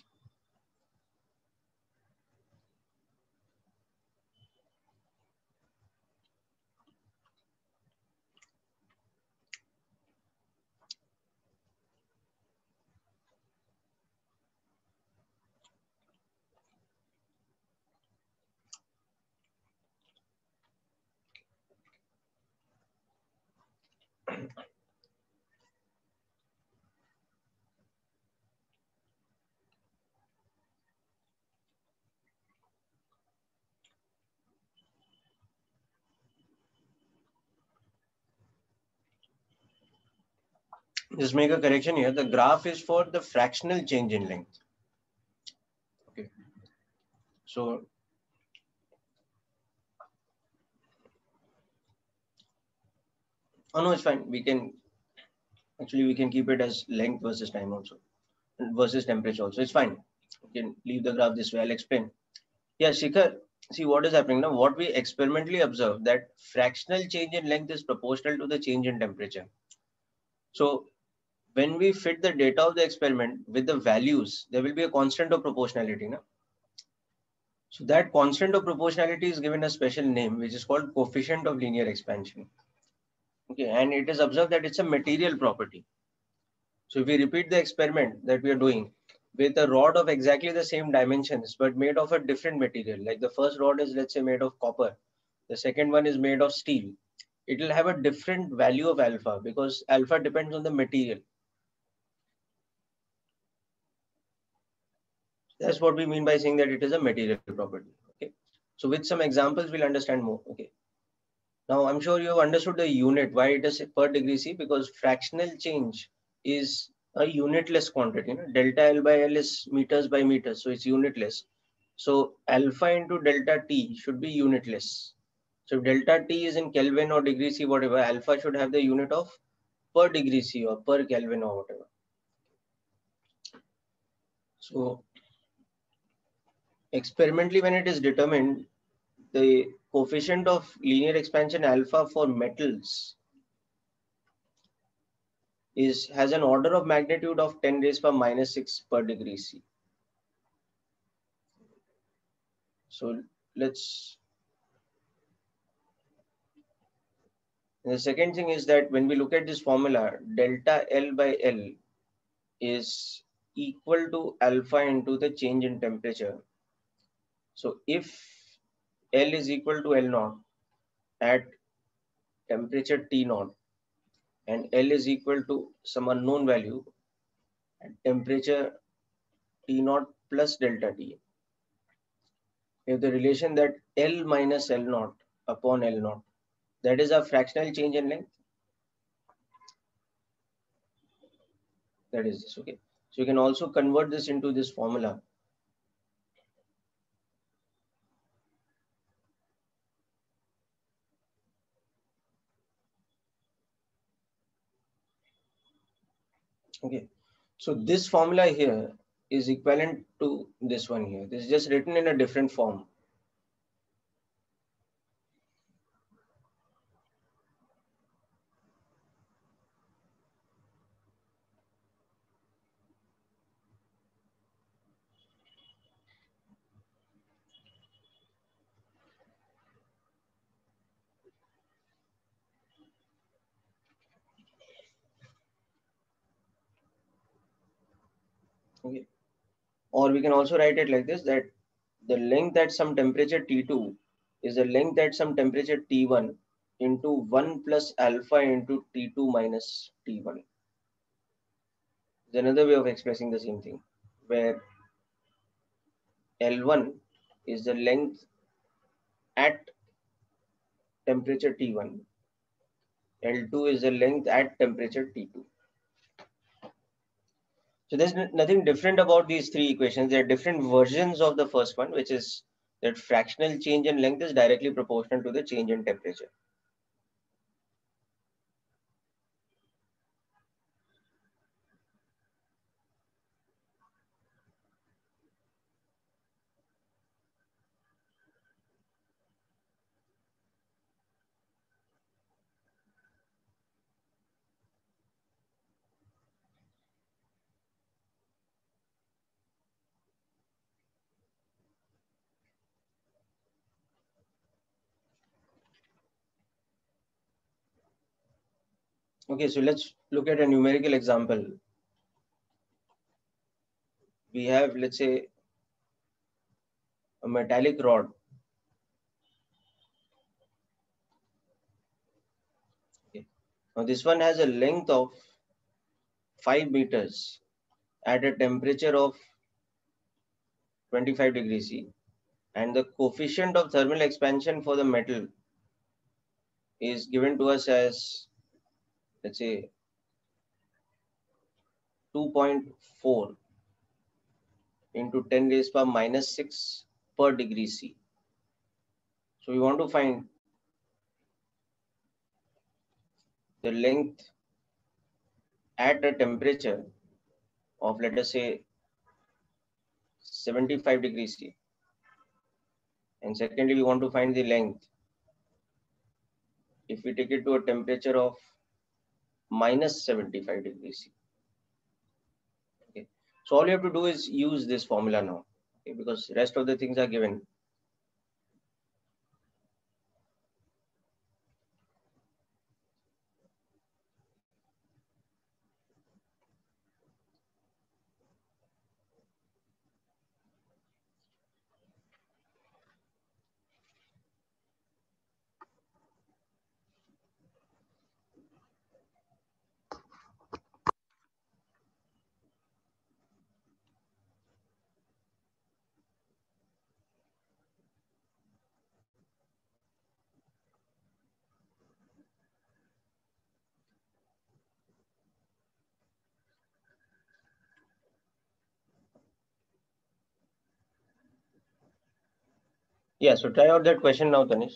Just make a correction here. The graph is for the fractional change in length. Okay, so oh no, it's fine. We can keep it as length versus time also, versus temperature also. It's fine. We can leave the graph this way. I'll explain. Yeah, Shikhar, see what is happening now. What we experimentally observe that fractional change in length is proportional to the change in temperature. So when we fit the data of the experiment with the values, there will be a constant of proportionality. Na? So that constant of proportionality is given a special name, which is called coefficient of linear expansion. Okay, and it is observed that it's a material property. So if we repeat the experiment that we are doing with a rod of exactly the same dimensions, but made of a different material, like the first rod is, let's say, made of copper, the second one is made of steel, it will have a different value of alpha because alpha depends on the material. That's what we mean by saying that it is a material property. Okay. So with some examples, we'll understand more. Okay. Now I'm sure you have understood the unit, why it is per degree C, because fractional change is a unitless quantity. You know? Delta L by L is meters by meters, so it's unitless. So alpha into delta T should be unitless. So if delta T is in Kelvin or degree C, whatever, alpha should have the unit of per degree C or per Kelvin or whatever. So experimentally, when it is determined, the coefficient of linear expansion alpha for metals has an order of magnitude of 10 raised by -6 per degree C. So let's. The second thing is that when we look at this formula, delta L by L is equal to alpha into the change in temperature. So if L is equal to L naught at temperature T naught and L is equal to some unknown value at temperature T naught plus delta T, we have the relation that L minus L naught upon L naught, that is a fractional change in length. That is this. Okay. So you can also convert this into this formula. Okay. So this formula here is equivalent to this one here. This is just written in a different form. Okay. Or we can also write it like this, that the length at some temperature T2 is the length at some temperature T1 into 1 plus alpha into T2 minus T1. Is another way of expressing the same thing, where L1 is the length at temperature T1, L2 is the length at temperature T2. So there's nothing different about these three equations. There are different versions of the first one, which is that fractional change in length is directly proportional to the change in temperature. Okay, so let's look at a numerical example. We have, let's say, a metallic rod. Okay. Now this one has a length of 5 meters at a temperature of 25 degrees C, and the coefficient of thermal expansion for the metal is given to us as, let's say, 2.4 into 10 raised by -6 per degree C. So we want to find the length at a temperature of, let us say, 75 degrees C. And secondly, we want to find the length if we take it to a temperature of minus 75 degrees C. Okay. So all you have to do is use this formula now, okay, because rest of the things are given. Yeah, so try out that question now, Tanish.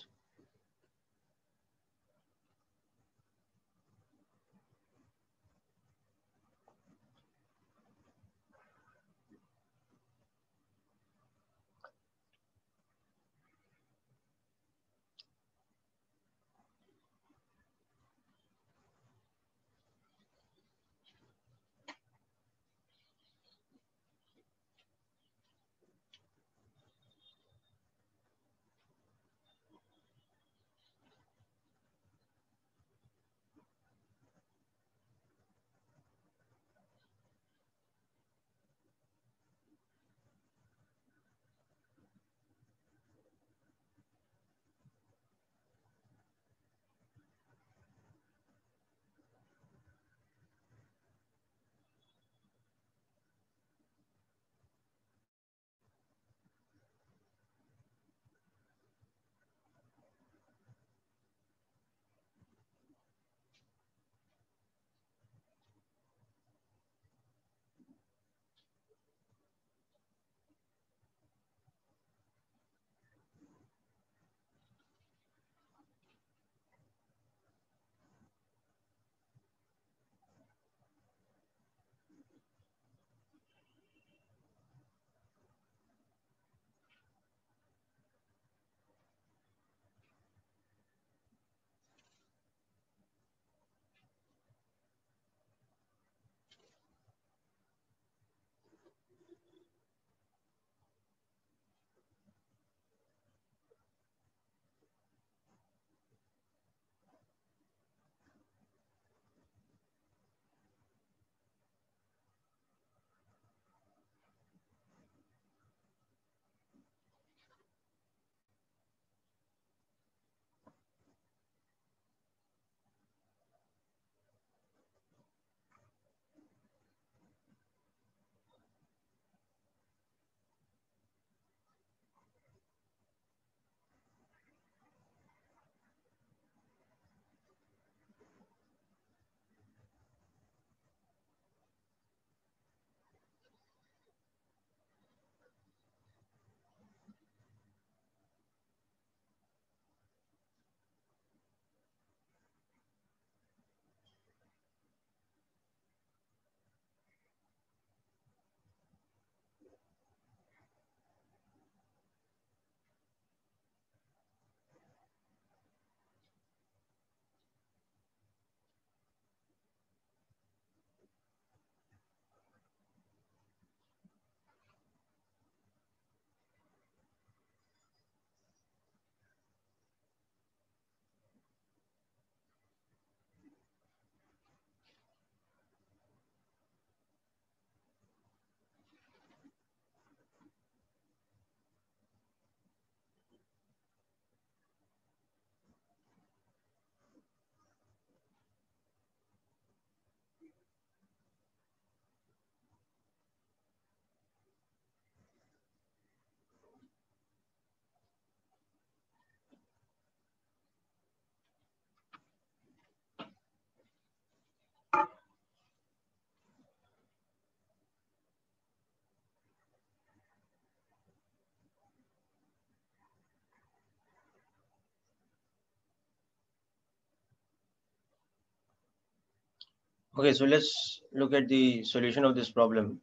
Okay, so let's look at the solution of this problem.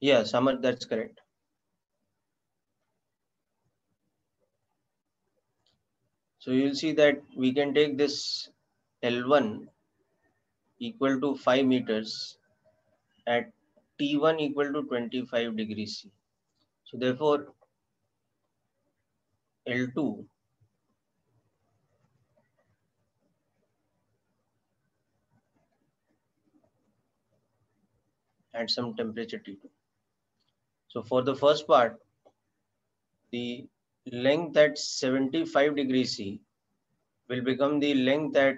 Yeah, Samar, that's correct. So you'll see that we can take this L1 equal to 5 meters at T1 equal to 25 degrees C. So therefore L2 at some temperature T2. So for the first part, the length at 75 degrees C will become the length at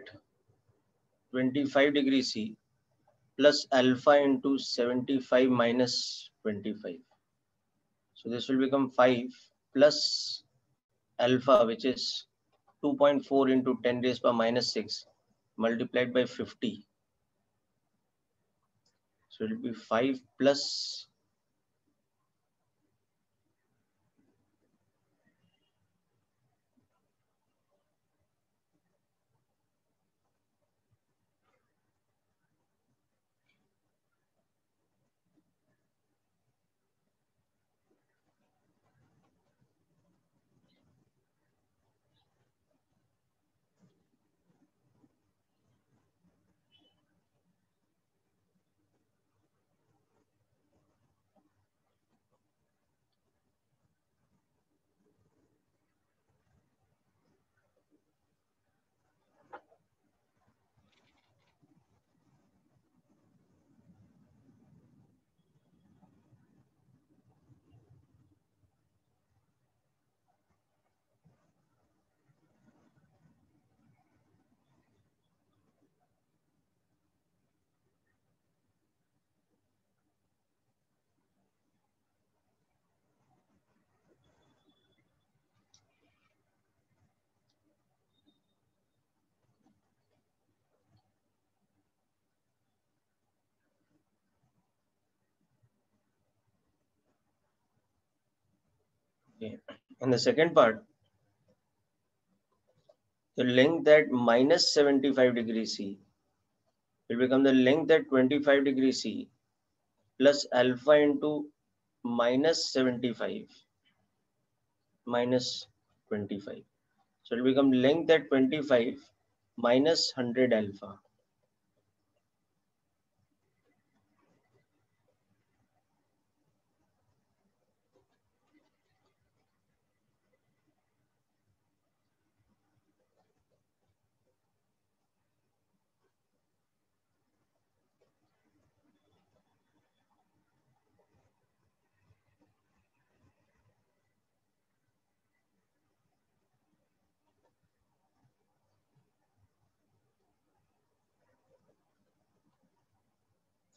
25 degrees C plus alpha into 75 minus 25. So this will become 5 plus alpha, which is 2.4 into 10 raised by minus 6 multiplied by 50. So it will be 5 plus okay. And the second part, the length at minus 75 degrees C will become the length at 25 degrees C plus alpha into minus 75 minus 25. So it will become length at 25 minus 100 alpha.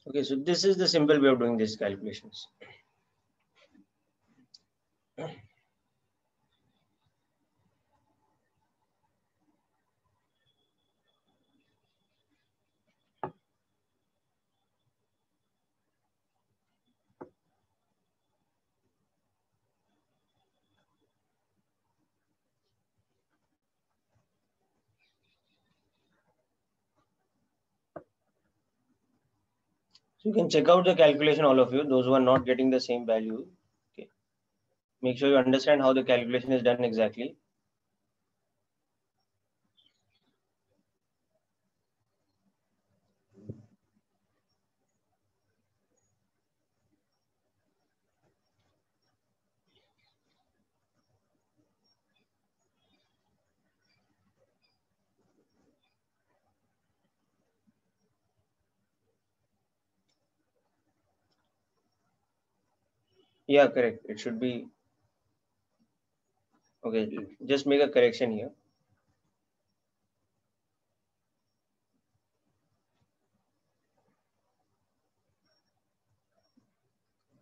Okay, so this is the simple way of doing these calculations. So you can check out the calculation, all of you, those who are not getting the same value. Okay. Make sure you understand how the calculation is done exactly. Yeah, correct. It should be, okay, just make a correction here.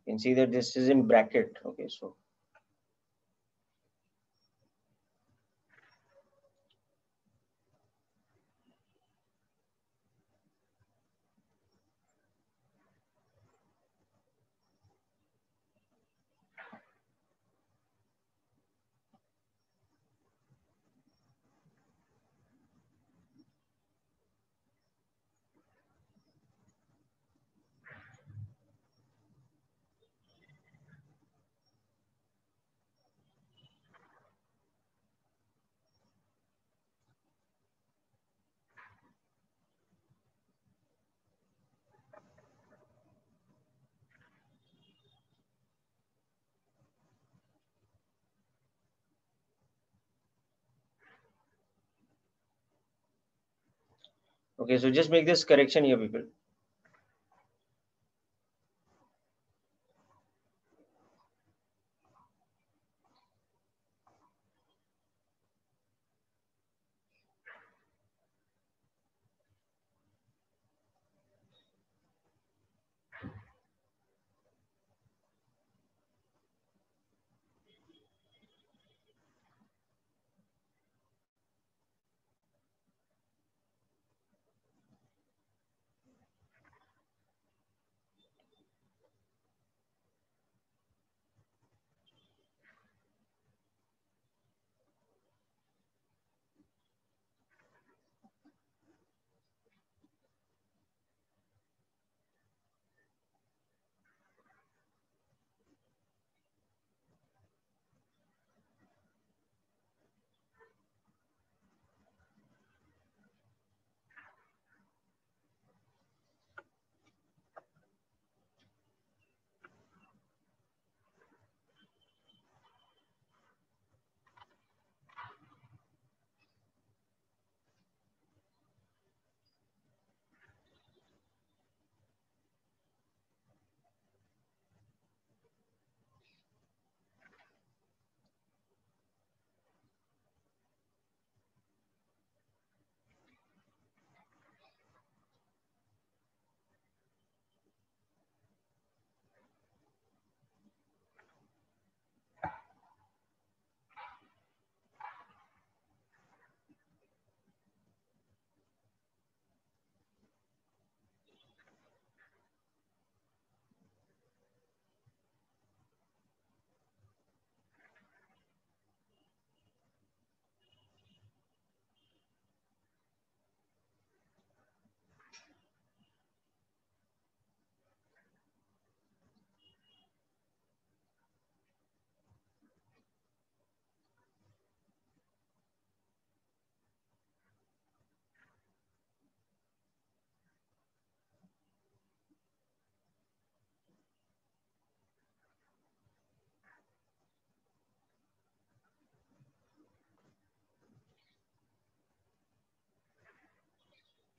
You can see that this is in bracket. Okay, so Okay, so just make this correction here, people.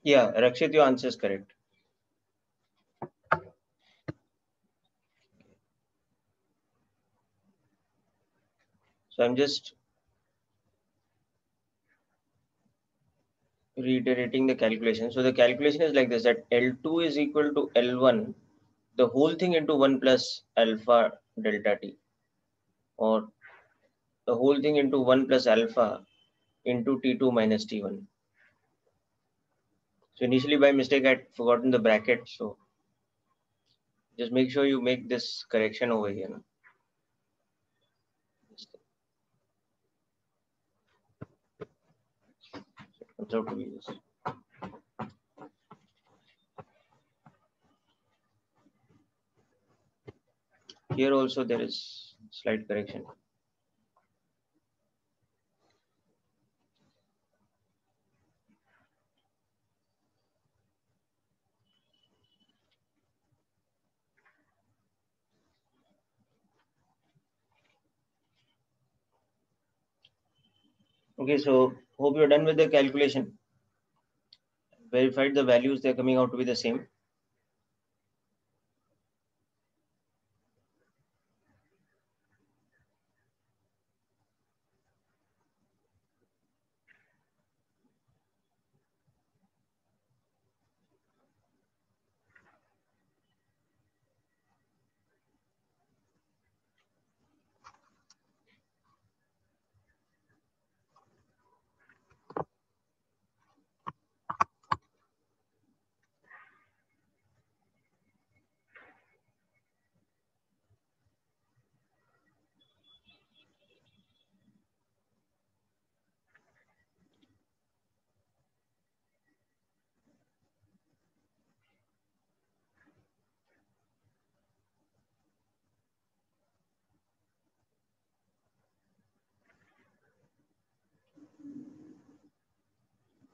Yeah, Rakshit, your answer is correct. So I'm just reiterating the calculation. So the calculation is like this, that L2 is equal to L1, the whole thing into 1 plus alpha delta T, or the whole thing into 1 plus alpha into T2 minus T1. So initially by mistake I had forgotten the bracket. So just make sure you make this correction over here. No? Comes out to be this. Here also there is slight correction. Okay, so hope you're done with the calculation. Verified the values, they're coming out to be the same.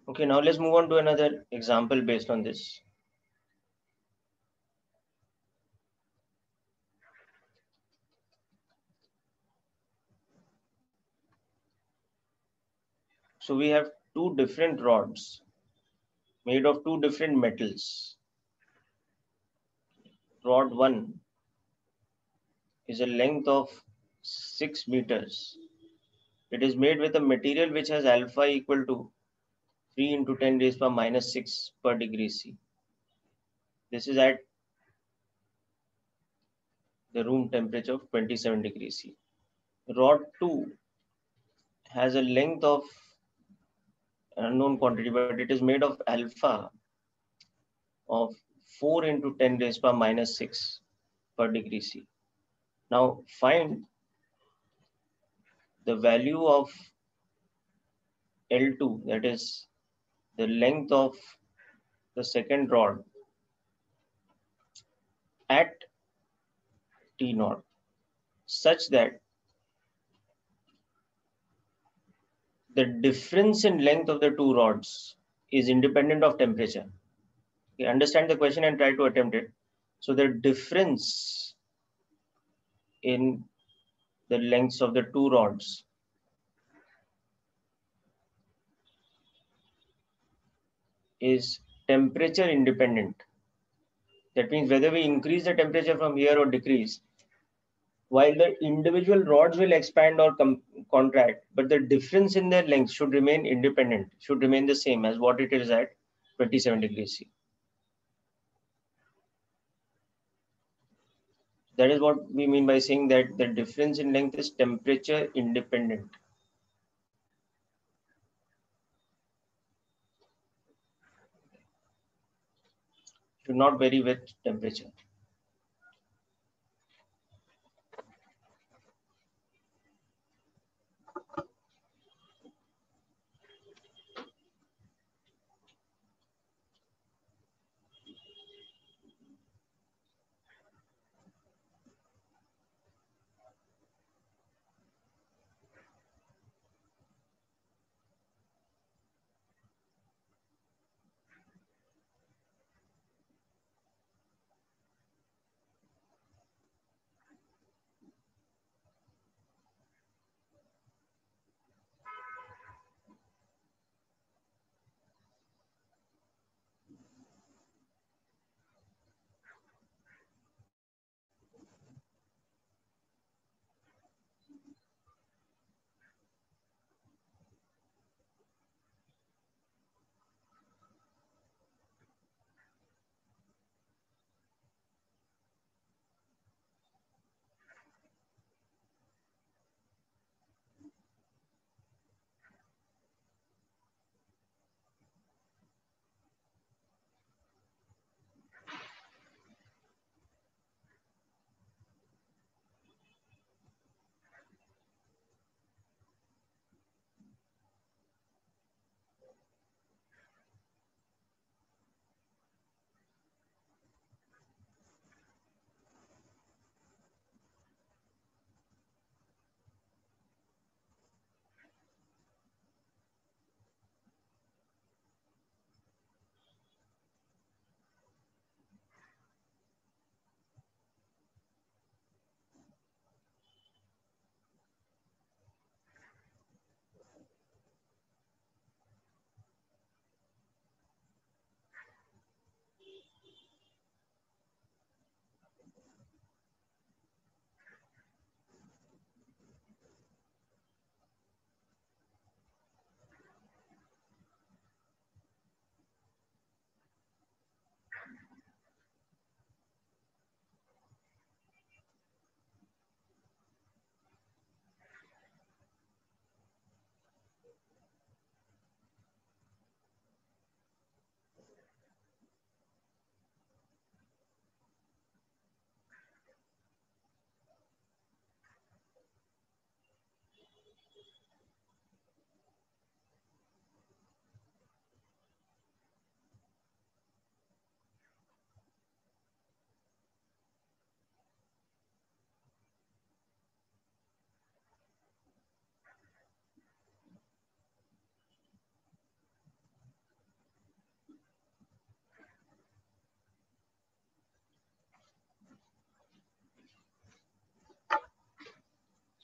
Okay, now let's move on to another example based on this. So we have two different rods. made of two different metals. Rod 1 is a length of 6 meters. It is made with a material which has alpha equal to 3 into 10 raised by minus 6 per degree C. This is at the room temperature of 27 degrees C. Rod 2 has a length of an unknown quantity, but it is made of alpha of 4 into 10 raised by minus 6 per degree C. Now find the value of L2, that is the length of the second rod at T0, such that the difference in length of the two rods is independent of temperature. Okay, understand the question and try to attempt it. So the difference in the lengths of the two rods is temperature independent. That means whether we increase the temperature from here or decrease, while the individual rods will expand or contract, but the difference in their length should remain independent, should remain the same as what it is at 27 degrees C. That is what we mean by saying that the difference in length is temperature independent. Should not vary with temperature.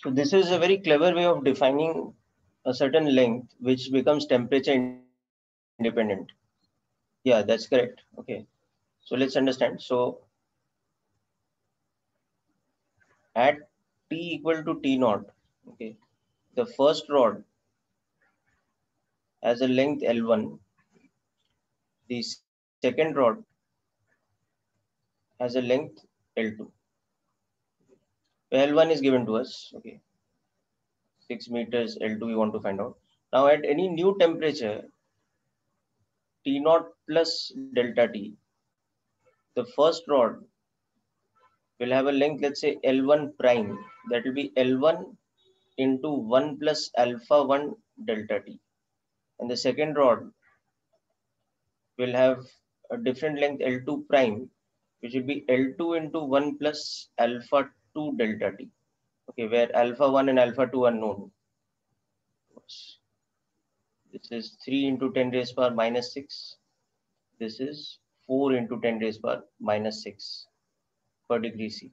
So this is a very clever way of defining a certain length which becomes temperature independent. Yeah, that's correct. Okay. So let's understand. So at T equal to T naught, okay, the first rod has a length L1, the second rod has a length L2. L1 is given to us, okay, 6 meters, L2 we want to find out. Now at any new temperature, T naught plus delta T, the first rod will have a length, let's say L1 prime, that will be L1 into 1 plus alpha 1 delta T. And the second rod will have a different length L2 prime, which will be L2 into 1 plus alpha 2 delta T. Okay, where alpha 1 and alpha 2 are known. This is 3 into 10 raised power minus 6. This is 4 into 10 raised power minus 6 per degree C.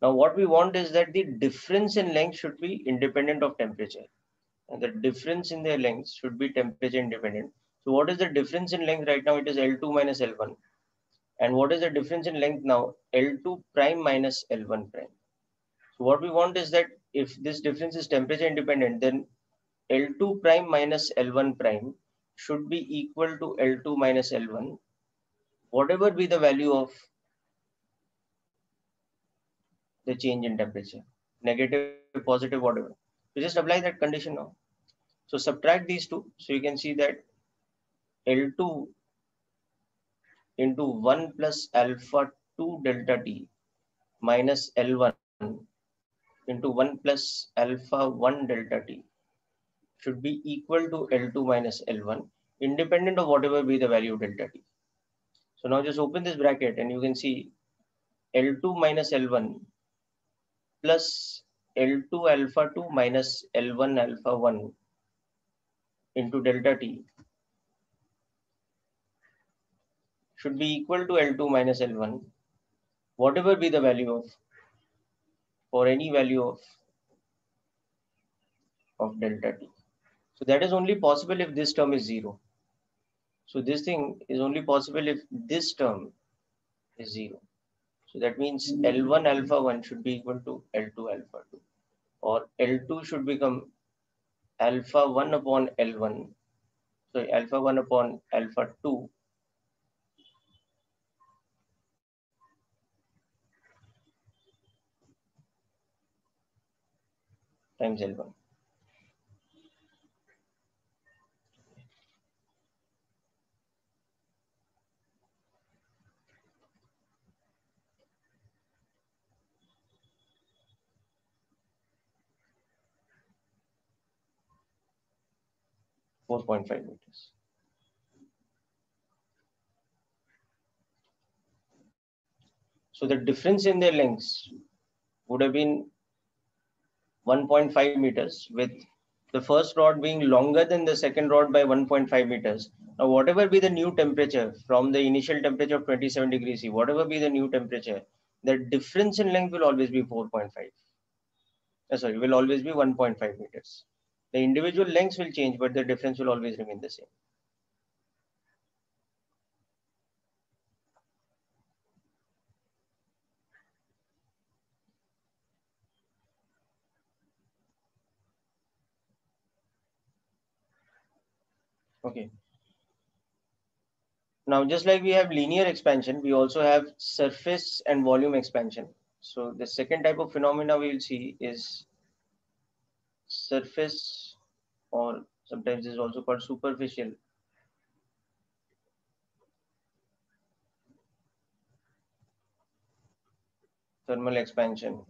Now what we want is that the difference in length should be independent of temperature. And the difference in their length should be temperature independent. So what is the difference in length right now? It is L2 minus L1. And what is the difference in length now? L2 prime minus L1 prime. So what we want is that if this difference is temperature independent, then L2 prime minus L1 prime should be equal to L2 minus L1, whatever be the value of the change in temperature, negative, positive, whatever. So just apply that condition now. So subtract these two. So you can see that L2 into 1 plus alpha 2 delta T minus L1 into 1 plus alpha 1 delta T should be equal to L2 minus L1, independent of whatever be the value of delta T. So now just open this bracket and you can see L2 minus L1 plus L2 alpha 2 minus L1 alpha 1 into delta T should be equal to L2 minus L1, whatever be the value of, for any value of delta T. So that is only possible if this term is 0. So this thing is only possible if this term is 0. So that means L1 alpha 1 should be equal to L2 alpha 2, or L2 should become alpha 1 upon L1, so alpha 1 upon alpha 2 times L1. $4.5. So the difference in their lengths would have been 1.5 meters, with the first rod being longer than the second rod by 1.5 meters. Now, whatever be the new temperature from the initial temperature of 27 degrees C, whatever be the new temperature, the difference in length will always be 4.5. Sorry, will always be 1.5 meters. The individual lengths will change, but the difference will always remain the same. Okay. Now, just like we have linear expansion, we also have surface and volume expansion. So the second type of phenomena we will see is surface, or sometimes is also called superficial thermal expansion.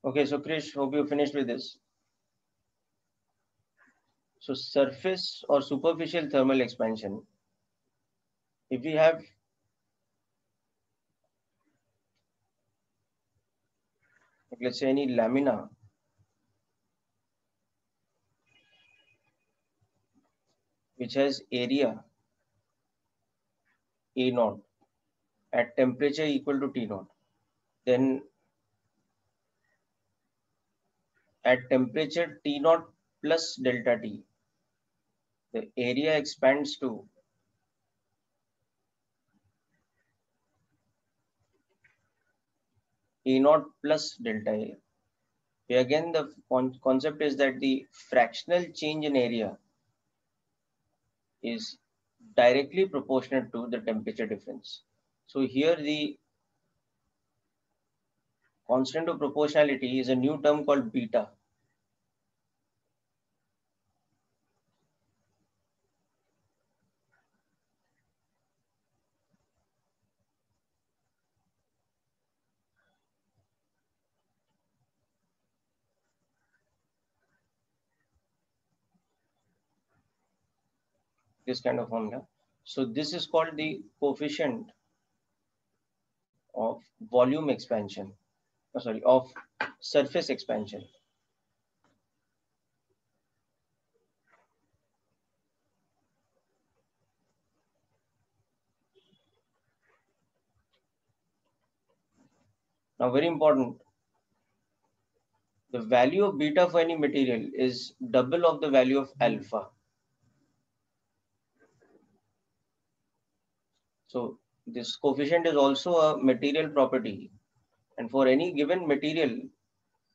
Okay, so Krish, hope you finished with this. So surface or superficial thermal expansion. If we have, like, let's say any lamina which has area A naught at temperature equal to T naught, then at temperature T naught plus delta T, the area expands to A naught plus delta A. Here again, the concept is that the fractional change in area is directly proportional to the temperature difference. So here the constant of proportionality is a new term called beta. This kind of formula. So this is called the coefficient of volume expansion, of surface expansion. Now, very important, the value of beta for any material is double of the value of alpha. So this coefficient is also a material property. And for any given material,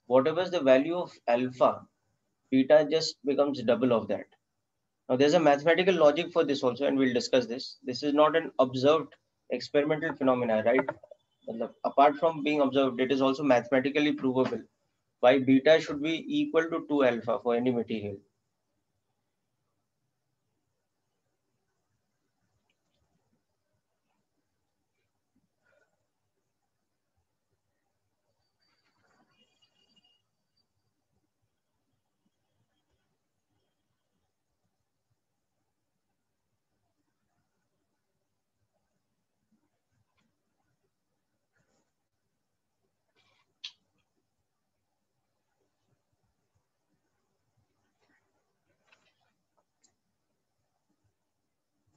whatever is the value of alpha, beta just becomes double of that. Now there's a mathematical logic for this also, and we'll discuss this. This is not an observed experimental phenomena, right? Apart from being observed, it is also mathematically provable why beta should be equal to 2 alpha for any material.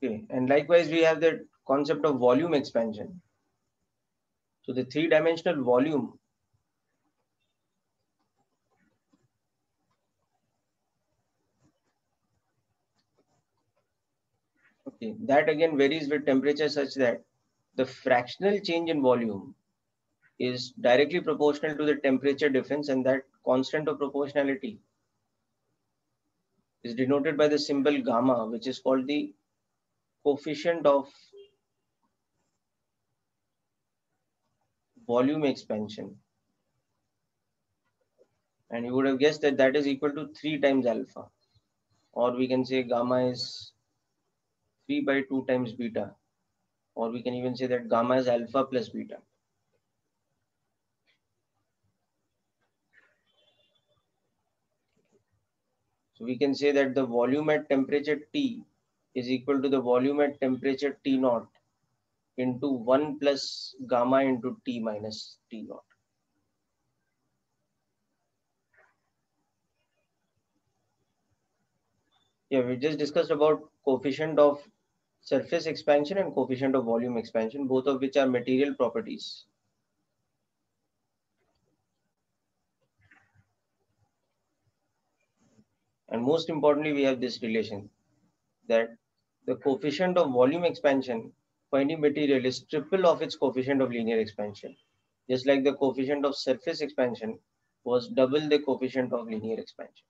Okay, and likewise we have the concept of volume expansion. So the three-dimensional volume, okay, that again varies with temperature such that the fractional change in volume is directly proportional to the temperature difference, and that constant of proportionality is denoted by the symbol gamma, which is called the coefficient of volume expansion. And you would have guessed that that is equal to 3 times alpha, or we can say gamma is 3 by 2 times beta, or we can even say that gamma is alpha plus beta. So we can say that the volume at temperature T is equal to the volume at temperature T naught into 1 plus gamma into T minus T naught. Yeah, we just discussed about coefficient of surface expansion and coefficient of volume expansion, both of which are material properties. And most importantly, we have this relation that the coefficient of volume expansion for any material is triple of its coefficient of linear expansion, just like the coefficient of surface expansion was double the coefficient of linear expansion.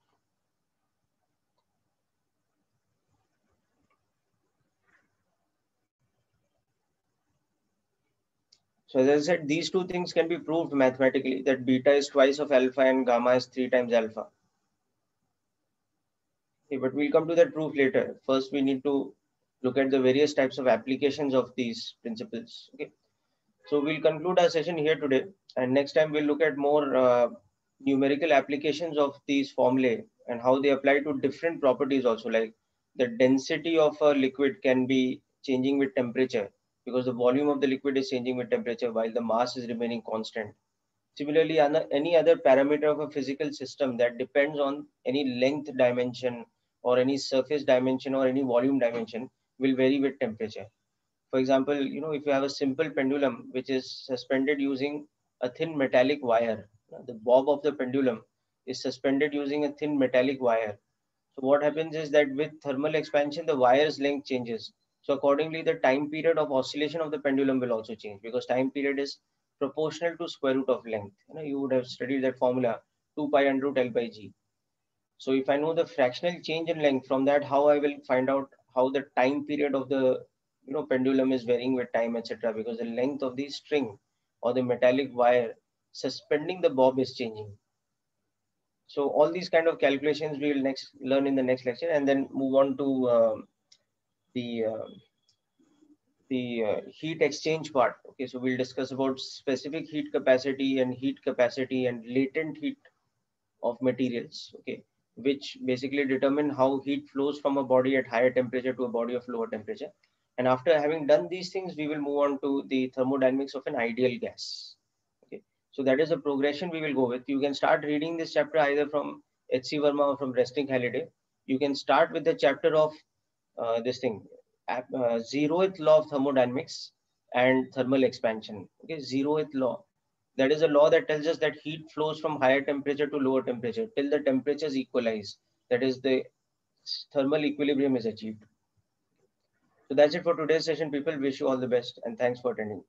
So as I said, these two things can be proved mathematically, that beta is twice of alpha and gamma is 3 times alpha. Okay, but we'll come to that proof later. First, we need to look at the various types of applications of these principles. Okay, so we'll conclude our session here today, and next time we'll look at more numerical applications of these formulae and how they apply to different properties also, like the density of a liquid can be changing with temperature because the volume of the liquid is changing with temperature while the mass is remaining constant. Similarly, any other parameter of a physical system that depends on any length dimension or any surface dimension or any volume dimension will vary with temperature. For example, if you have a simple pendulum which is suspended using a thin metallic wire, the bob of the pendulum is suspended using a thin metallic wire. So what happens is that with thermal expansion, the wire's length changes. So accordingly, the time period of oscillation of the pendulum will also change because time period is proportional to square root of length. You would have studied that formula 2 pi under root L by G. So if I know the fractional change in length, from that how I will find out how the time period of the pendulum is varying with time, etc. Because the length of the string or the metallic wire suspending the bob is changing. So all these kind of calculations we will next learn in the next lecture, and then move on to the uh, the heat exchange part. Okay, so we'll discuss about specific heat capacity and latent heat of materials. Okay, which basically determine how heat flows from a body at higher temperature to a body of lower temperature. And after having done these things, we will move on to the thermodynamics of an ideal gas. Okay, so that is the progression we will go with. You can start reading this chapter either from H.C. Verma or from Resting Halliday. You can start with the chapter of this thing, zeroth law of thermodynamics and thermal expansion. Okay, zeroth law. That is a law that tells us that heat flows from higher temperature to lower temperature till the temperatures equalize. That is, the thermal equilibrium is achieved. So that's it for today's session, people. Wish you all the best and thanks for attending.